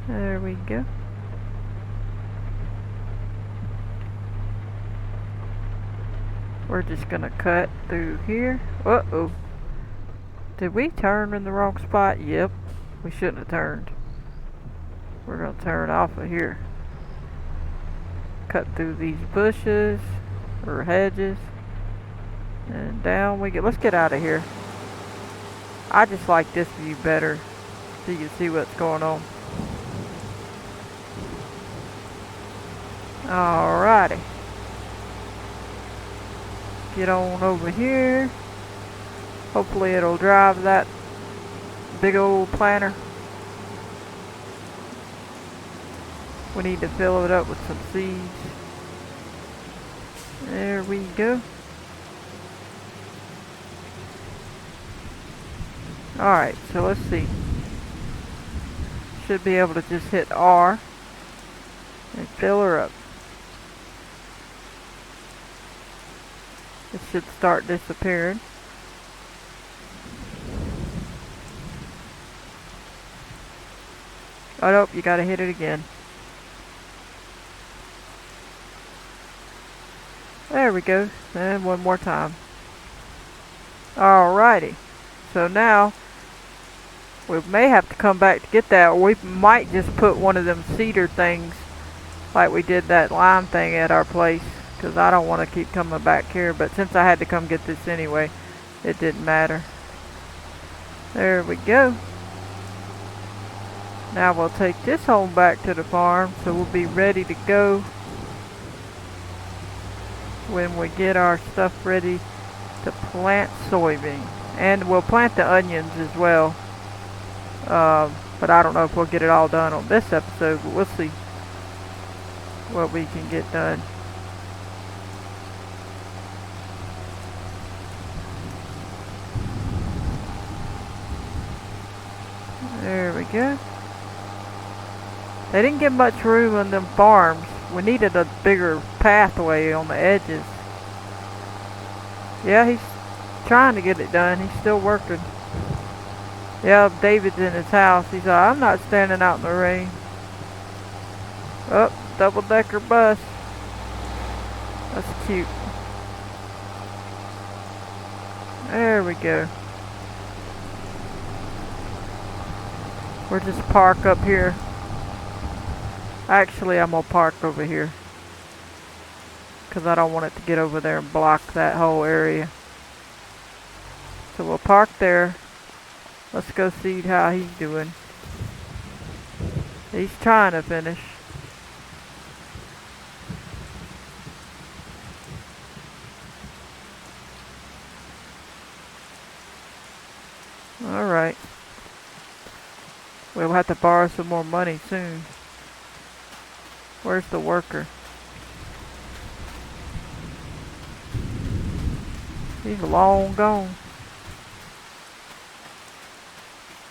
There we go. We're just gonna cut through here. Uh-oh. Did we turn in the wrong spot? Yep. We shouldn't have turned. We're gonna turn off of here. Cut through these bushes or hedges. And down we get. Let's get out of here. I just like this view better so you can see what's going on. Alrighty. Get on over here. Hopefully it'll drive that big old planter. We need to fill it up with some seeds. There we go. Alright, so let's see. Should be able to just hit R and fill her up. It should start disappearing. Oh nope, you gotta hit it again. There we go. And one more time. Alrighty. So now we may have to come back to get that, or we might just put one of them cedar things like we did that lime thing at our place, because I don't want to keep coming back here, but since I had to come get this anyway, it didn't matter. There we go. Now we'll take this home back to the farm, so we'll be ready to go when we get our stuff ready to plant soybean. And we'll plant the onions as well. But I don't know if we'll get it all done on this episode, but we'll see what we can get done. There we go. They didn't get much room on them farms. We needed a bigger pathway on the edges. Yeah, he's trying to get it done. He's still working. Yeah, David's in his house. He's like, I'm not standing out in the rain. Oh, double-decker bus. That's cute. There we go. We'll just park up here. Actually, I'm going to park over here, because I don't want it to get over there and block that whole area. So we'll park there. Let's go see how he's doing. He's trying to finish. Alright. We'll have to borrow some more money soon. Where's the worker? He's long gone.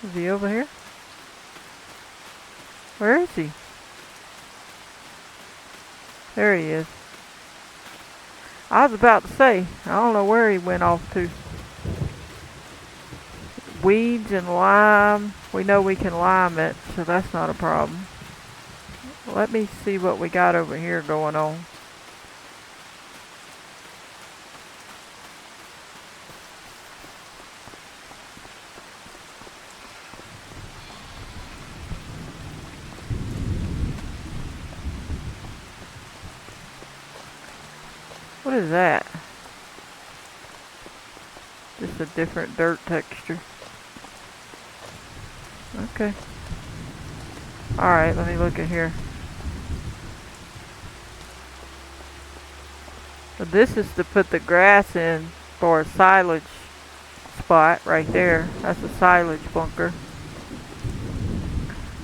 Is he over here? Where is he? There he is. I was about to say, I don't know where he went off to. Weeds and lime. We know we can lime it, so that's not a problem. Let me see what we got over here going on. What is that? Just a different dirt texture. Okay. Alright, let me look at here. So this is to put the grass in for a silage spot right there. That's a silage bunker.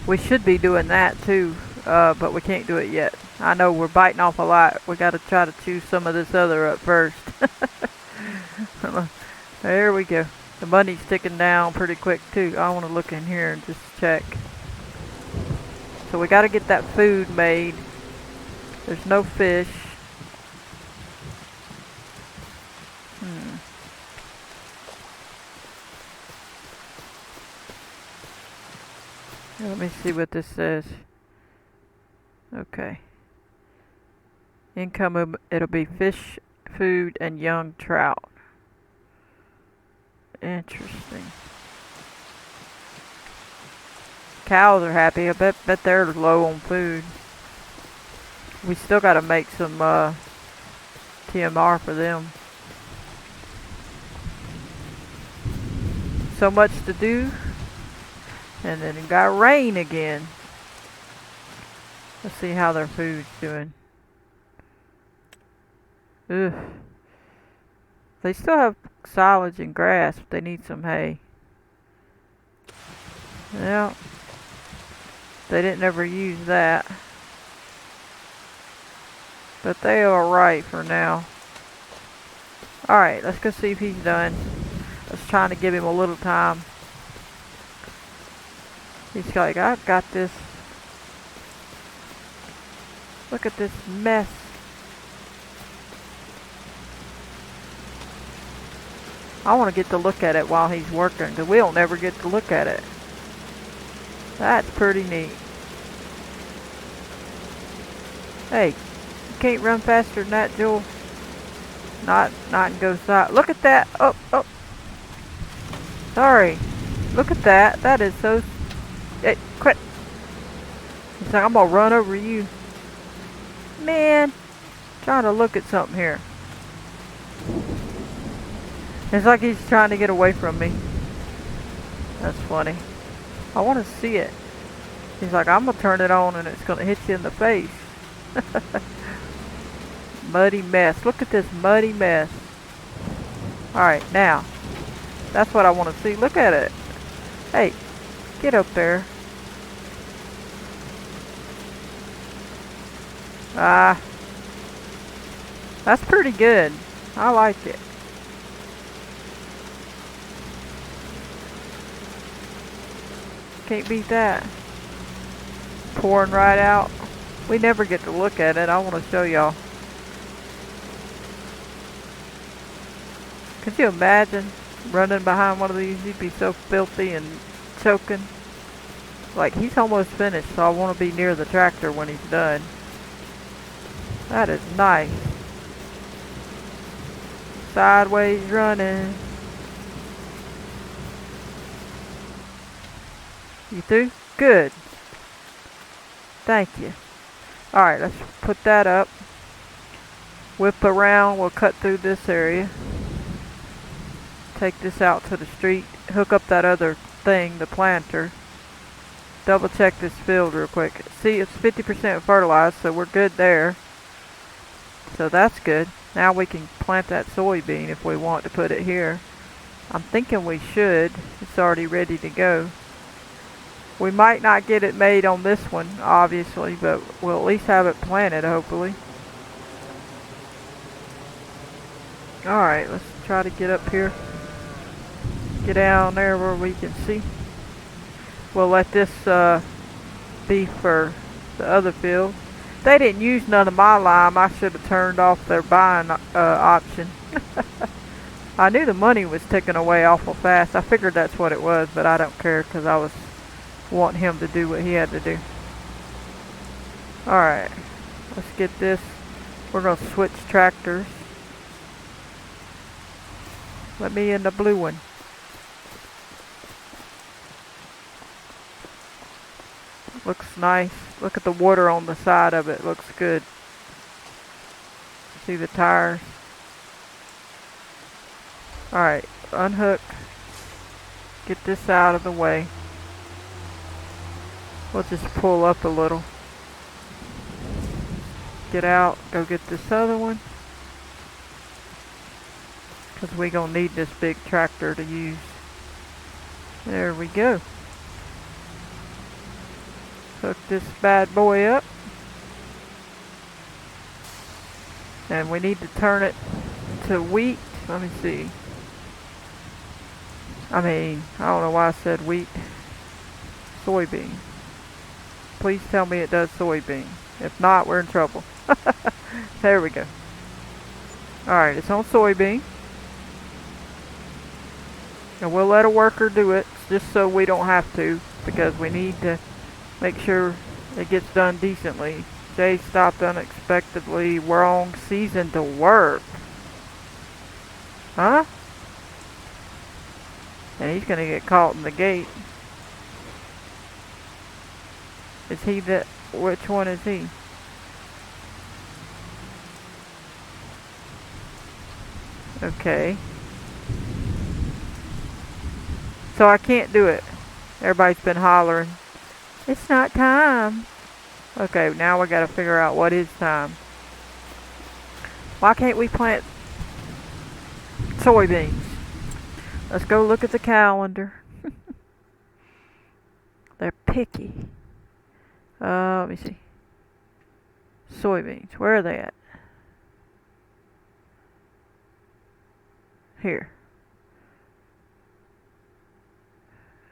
We should be doing that too, but we can't do it yet. I know we're biting off a lot. We got to try to chew some of this other up first. There we go. The money's ticking down pretty quick too. I want to look in here and just check. So we got to get that food made. There's no fish. Let me see what this says. Okay. Income, it'll be fish, food, and young trout. Interesting. Cows are happy. I bet they're low on food. We still got to make some TMR for them. So much to do. And then it got rain again. Let's see how their food's doing. Ugh. They still have silage and grass, but they need some hay. Yeah. They didn't ever use that. But they are alright for now. Alright, let's go see if he's done. I was trying to give him a little time. He's like, I've got this. Look at this mess. I want to get to look at it while he's working, because we don't ever get to look at it. That's pretty neat. Hey, you can't run faster than that, Joel. Not and go side. Look at that. Oh. Sorry. Look at that. That is so... Hey, quit. He's like, I'm gonna run over you. Man, trying to look at something here. It's like he's trying to get away from me. That's funny. I want to see it. He's like, I'm gonna turn it on and it's gonna hit you in the face. Muddy mess. Look at this muddy mess. Alright, now. That's what I want to see. Look at it. Hey, get up there. That's pretty good. I like it. Can't beat that. Pouring right out. We never get to look at it. I want to show y'all. Could you imagine running behind one of these? You'd be so filthy and choking. Like, he's almost finished, so I want to be near the tractor when he's done. That is nice. Sideways running. You through? Good. Thank you. Alright, let's put that up. Whip around. We'll cut through this area. Take this out to the street. Hook up that other thing, the planter. Double check this field real quick. See, it's 50% fertilized, so we're good there. So that's good. Now we can plant that soybean if we want to put it here. I'm thinking we should. It's already ready to go. We might not get it made on this one, obviously, but we'll at least have it planted, hopefully. Alright, let's try to get up here. Get down there where we can see. We'll let this be for the other field. They didn't use none of my lime. I should have turned off their buying option. I knew the money was ticking away awful fast. I figured that's what it was, but I don't care because I was wanting him to do what he had to do. Alright, let's get this. We're going to switch tractors. Let me in the blue one. Looks nice. Look at the water on the side of it. Looks good. See the tires. Alright, unhook. Get this out of the way. We'll just pull up a little. Get out, go get this other one. Because we gonna need this big tractor to use. There we go. Hook this bad boy up. And we need to turn it to wheat. Let me see. I don't know why I said wheat. Soybean. Please tell me it does soybean. If not, we're in trouble. There we go. Alright, it's on soybean. And we'll let a worker do it, just so we don't have to, because we need to make sure it gets done decently. Jay stopped unexpectedly. Wrong season to work. Huh? And he's gonna get caught in the gate. Is he the... which one is he? Okay. So I can't do it. Everybody's been hollering. It's not time. Okay, now we gotta figure out what is time. Why can't we plant soybeans? Let's go look at the calendar. They're picky. Let me see. Soybeans. Where are they at? Here.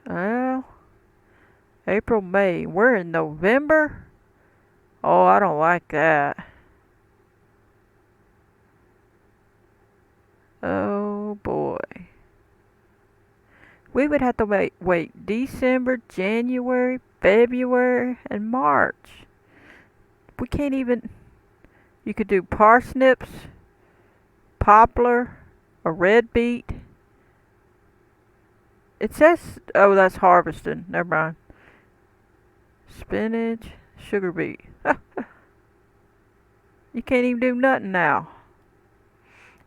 Well, April, May. We're in November? Oh, I don't like that. Oh boy. We would have to wait December, January, February, and March. We can't even... You could do parsnips, poplar, a red beet. It says... Oh, that's harvesting. Never mind. Spinach, sugar beet. You can't even do nothing now.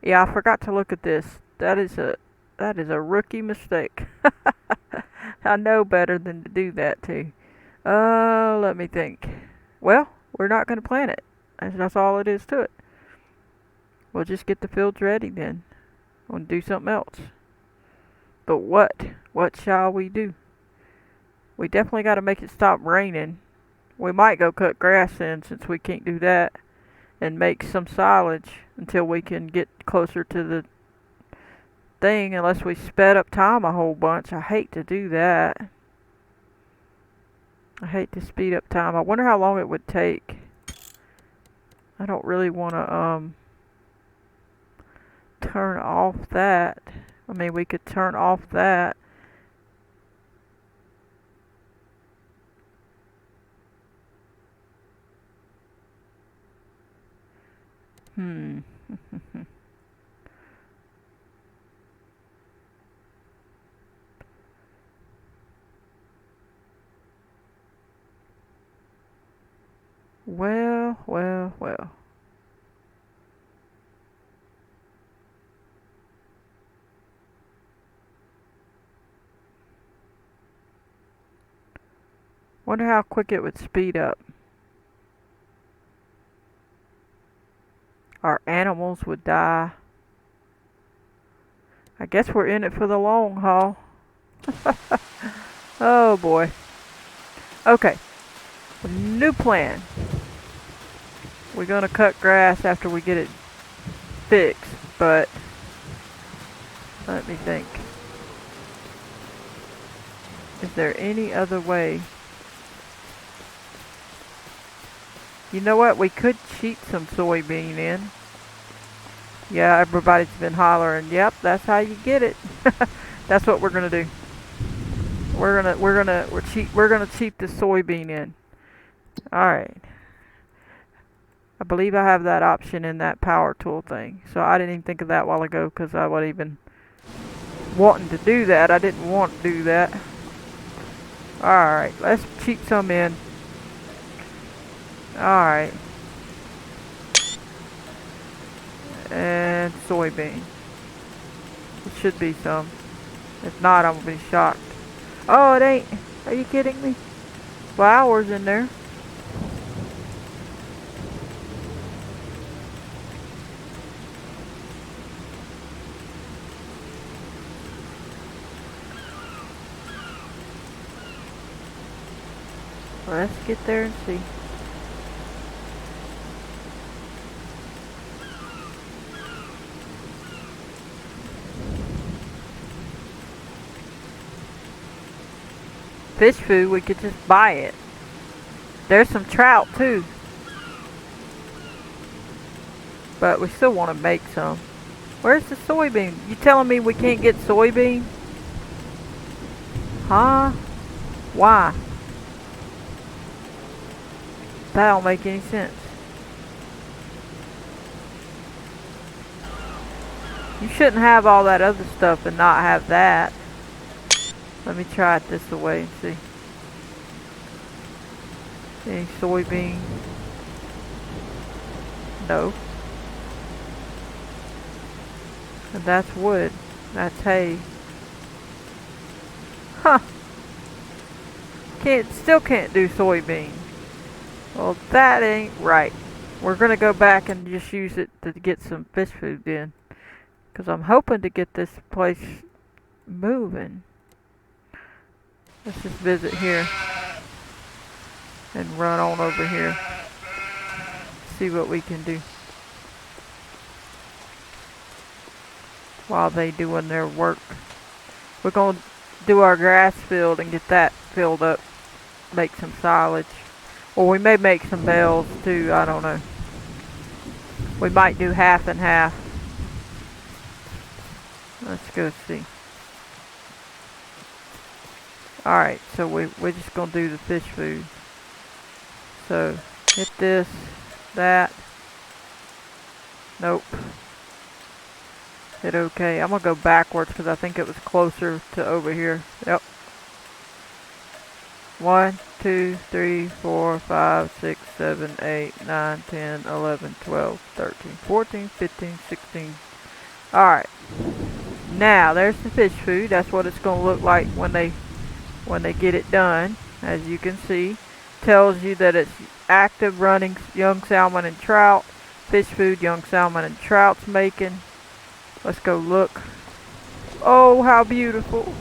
Yeah, I forgot to look at this. That is a rookie mistake. I know better than to do that too. Let me think. Well, we're not going to plant it. That's all it is to it. We'll just get the fields ready then. We'll do something else. But what? What shall we do? We definitely got to make it stop raining. We might go cut grass in since we can't do that. And make some silage until we can get closer to the thing, unless we sped up time a whole bunch. I hate to do that. I hate to speed up time. I wonder how long it would take. I don't really want to turn off that. I mean, we could turn off that. Well. Wonder how quick it would speed up. Our animals would die. I guess we're in it for the long haul. Oh boy. Okay. New plan. We're gonna cut grass after we get it fixed, but let me think. Is there any other way? You know what? We could cheat some soybean in. Yeah, everybody's been hollering. Yep, that's how you get it. That's what we're gonna do. We're gonna cheat the soybean in. All right. I believe I have that option in that power tool thing. So I didn't even think of that a while ago because I wasn't even wanting to do that. I didn't want to do that. All right, let's cheat some in. Alright. And soybean. It should be some. If not, I'm going to be shocked. Oh, it ain't. Are you kidding me? flowers in there. Let's get there and see. Fish food, we could just buy it. There's some trout too. But we still want to make some. Where's the soybean? You telling me we can't get soybean? Huh? Why? That don't make any sense. You shouldn't have all that other stuff and not have that. Let me try it this way and see. Any soybean? No. And that's wood. That's hay. Huh. Still can't do soybean. Well, that ain't right. We're gonna go back and just use it to get some fish food in. Because I'm hoping to get this place moving. Let's just visit here. And run on over here. See what we can do. While they doing their work. We're gonna do our grass field and get that filled up. Make some silage. Or we may make some bales too, I don't know. We might do half and half. Let's go see. Alright, so we're just gonna do the fish food. So, hit this, that. Nope. Hit OK. I'm gonna go backwards because I think it was closer to over here. Yep. 1, 2, 3, 4, 5, 6, 7, 8, 9, 10, 11, 12, 13, 14, 15, 16. Alright. Now, there's the fish food. That's what it's gonna look like when they get it done. As you can see. Tells you that it's active running young salmon and trout. Fish food, young salmon and trout's making. Let's go look. Oh, how beautiful.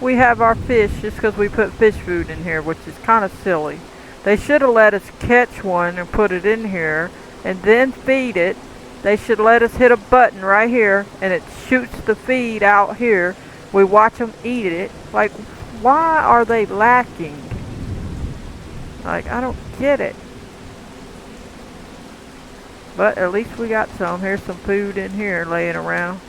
We have our fish just because we put fish food in here, which is kind of silly. They should have let us catch one and put it in here and then feed it. They should let us hit a button right here and it shoots the feed out here. We watch them eat it. Like, why are they lacking? Like, I don't get it. But at least we got some. Here's some food in here laying around.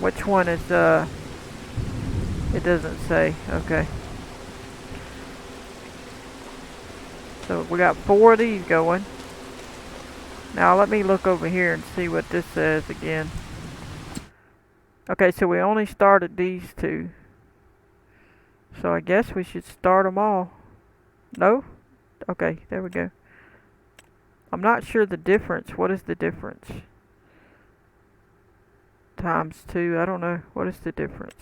Which one is, it doesn't say. Okay. So we got 4 of these going. Now let me look over here and see what this says again. Okay, so we only started these 2. So I guess we should start them all. No? Okay, there we go. I'm not sure the difference. What is the difference? Times 2. I don't know. What is the difference?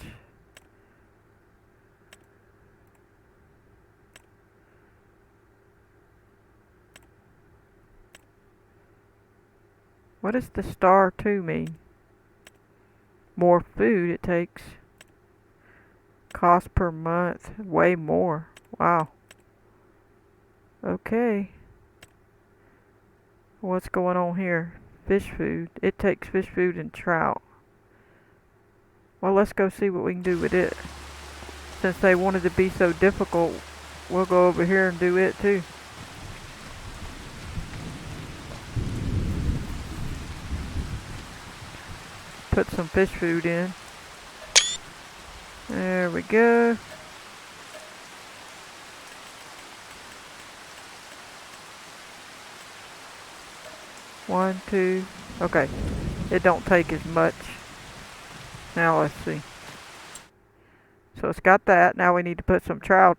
What does the star 2 mean? More food it takes. Cost per month. Way more. Wow. Okay. What's going on here? Fish food. It takes fish food and trout. Well, let's go see what we can do with it. Since they wanted to be so difficult, we'll go over here and do it too. Put some fish food in. There we go. One, 2. Okay. It don't take as much. Now let's see. So it's got that. Now we need to put some trout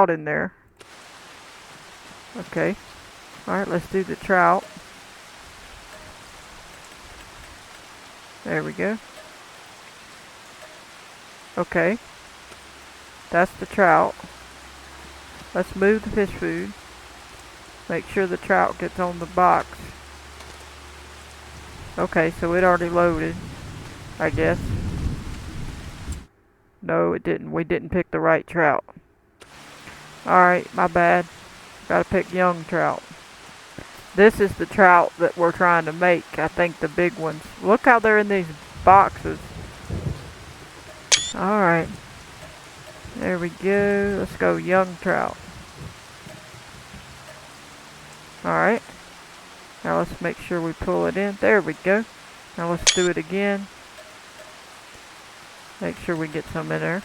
in there. Okay. Alright, let's do the trout. There we go. Okay, that's the trout. Let's move the fish food. Make sure the trout gets on the box. Okay, so it already loaded, I guess. No, it didn't. We didn't pick the right trout. Alright, my bad. Gotta pick young trout. This is the trout that we're trying to make. I think the big ones. Look how they're in these boxes. Alright. There we go. Let's go young trout. Alright. Now let's make sure we pull it in. There we go. Now let's do it again. Make sure we get some in there.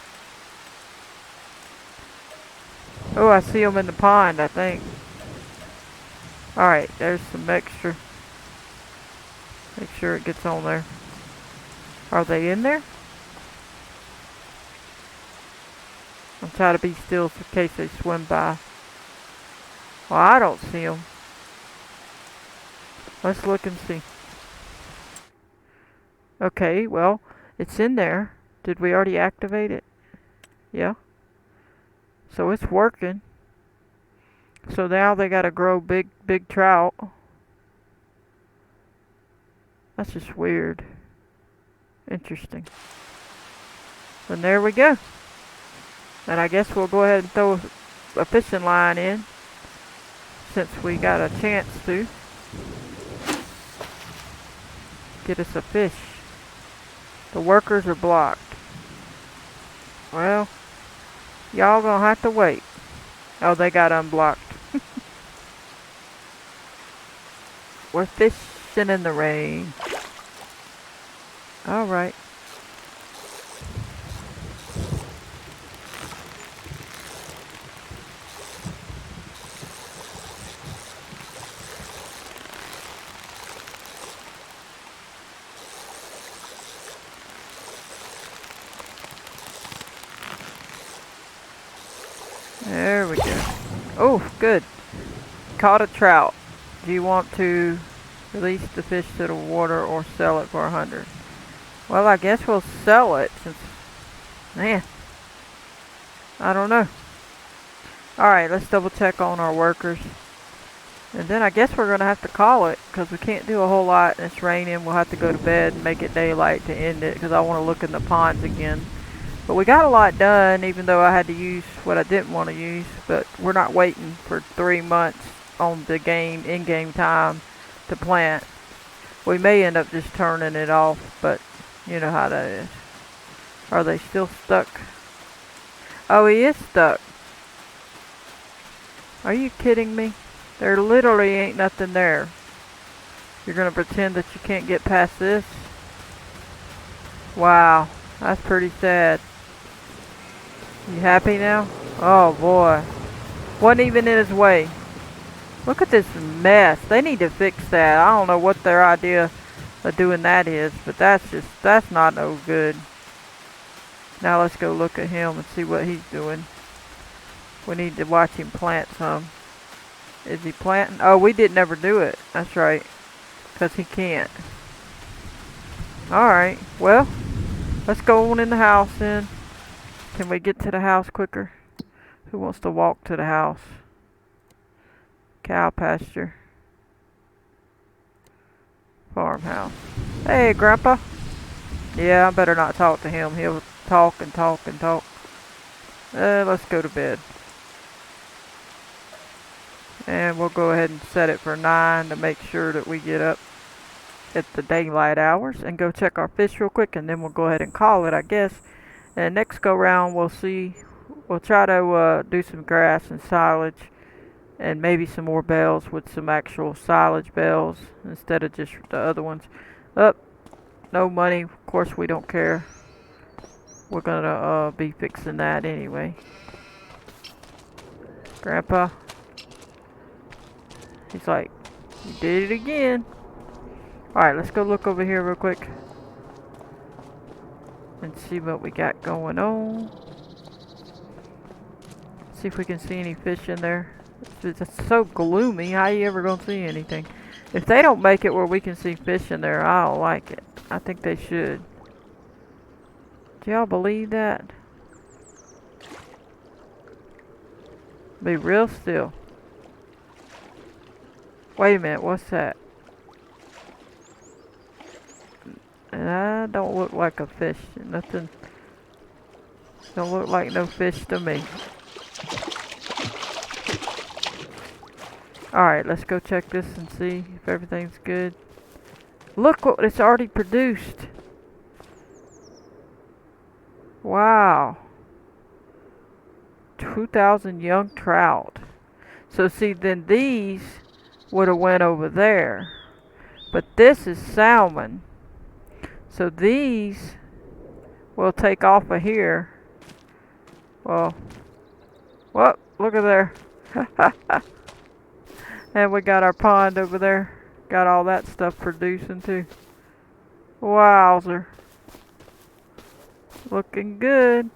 Oh, I see them in the pond, I think. Alright, there's some extra. Make sure it gets on there. Are they in there? I'm trying to be still in case they swim by. Well, I don't see them. Let's look and see. Okay, well, it's in there. Did we already activate it? Yeah. So it's working. So now they gotta grow big trout. That's just weird. Interesting. And there we go. And I guess we'll go ahead and throw a fishing line in, since we got a chance to get us a fish. The workers are blocked. Well, y'all gonna have to wait. Oh, they got unblocked. We're fishing in the rain. Alright. There we go. Oh, good. Caught a trout. Do you want to release the fish to the water or sell it for 100? Well, I guess we'll sell it since, man, I don't know. Alright, let's double check on our workers. And then I guess we're going to have to call it because we can't do a whole lot and it's raining. We'll have to go to bed and make it daylight to end it because I want to look in the ponds again. But we got a lot done, even though I had to use what I didn't want to use. But we're not waiting for 3 months on the in-game time to plant. We may end up just turning it off, but you know how that is. Are they still stuck? Oh, he is stuck. Are you kidding me? There literally ain't nothing there. You're gonna pretend that you can't get past this? Wow, that's pretty sad. You happy now? Oh boy. Wasn't even in his way. Look at this mess. They need to fix that. I don't know what their idea of doing that is, but that's not no good. Now let's go look at him and see what he's doing. We need to watch him plant some. Is he planting? Oh, we didn't ever do it. That's right. Because he can't. Alright, well, let's go on in the house then. Can we get to the house quicker? Who wants to walk to the house? Cow pasture. Farmhouse. Hey, Grandpa. Yeah, I better not talk to him. He'll talk and talk and talk. Let's go to bed. And we'll go ahead and set it for 9 to make sure that we get up at the daylight hours and go check our fish real quick, and then we'll go ahead and call it, I guess. And next go round we'll try to do some grass and silage and maybe some more bells with some actual silage bells instead of just the other ones. No money, of course we don't care. We're gonna be fixing that anyway. Grandpa, he's like, you did it again. Alright, let's go look over here real quick and see what we got going on. See if we can see any fish in there. It's so gloomy. How you ever gonna see anything? If they don't make it where we can see fish in there, I don't like it. I think they should. Do y'all believe that? Be real still. Wait a minute, what's that? That don't look like a fish. Nothing. Don't look like no fish to me. Alright, let's go check this and see if everything's good. Look what it's already produced. Wow. 2,000 young trout. So see, then these would have went over there. But this is salmon. So these will take off of here. Well, whoop, look at there. And we got our pond over there. Got all that stuff producing too. Wowzer. Looking good.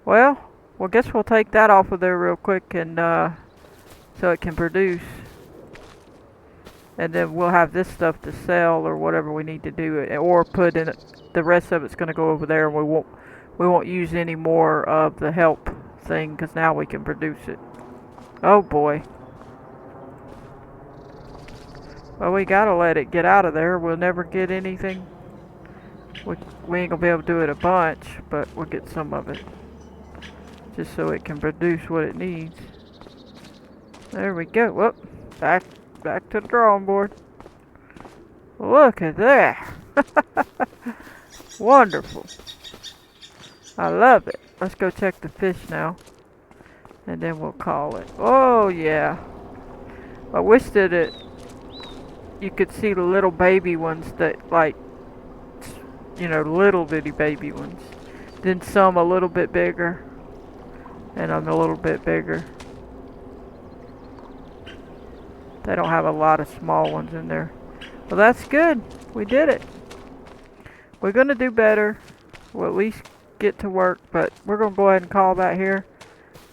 Well, guess we'll take that off of there real quick and so it can produce. And then we'll have this stuff to sell or whatever we need to do, or put in it. The rest of it's going to go over there, and we won't use any more of the help thing because now we can produce it. Oh boy. Well, we gotta let it get out of there. We'll never get anything. We ain't gonna be able to do it a bunch, but we'll get some of it. Just so it can produce what it needs. There we go. Whoop. Back to the drawing board. Look at that. Wonderful. I love it. Let's go check the fish now. And then we'll call it. Oh, yeah. I wish that you could see the little baby ones that, like, you know, little bitty baby ones. Then some a little bit bigger. And I'm a little bit bigger. They don't have a lot of small ones in there. Well, that's good. We did it. We're going to do better. We'll at least get to work, but we're going to go ahead and call that here.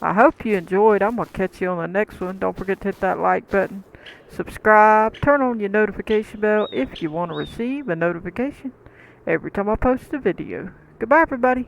I hope you enjoyed. I'm going to catch you on the next one. Don't forget to hit that like button. Subscribe. Turn on your notification bell if you want to receive a notification every time I post a video. Goodbye, everybody.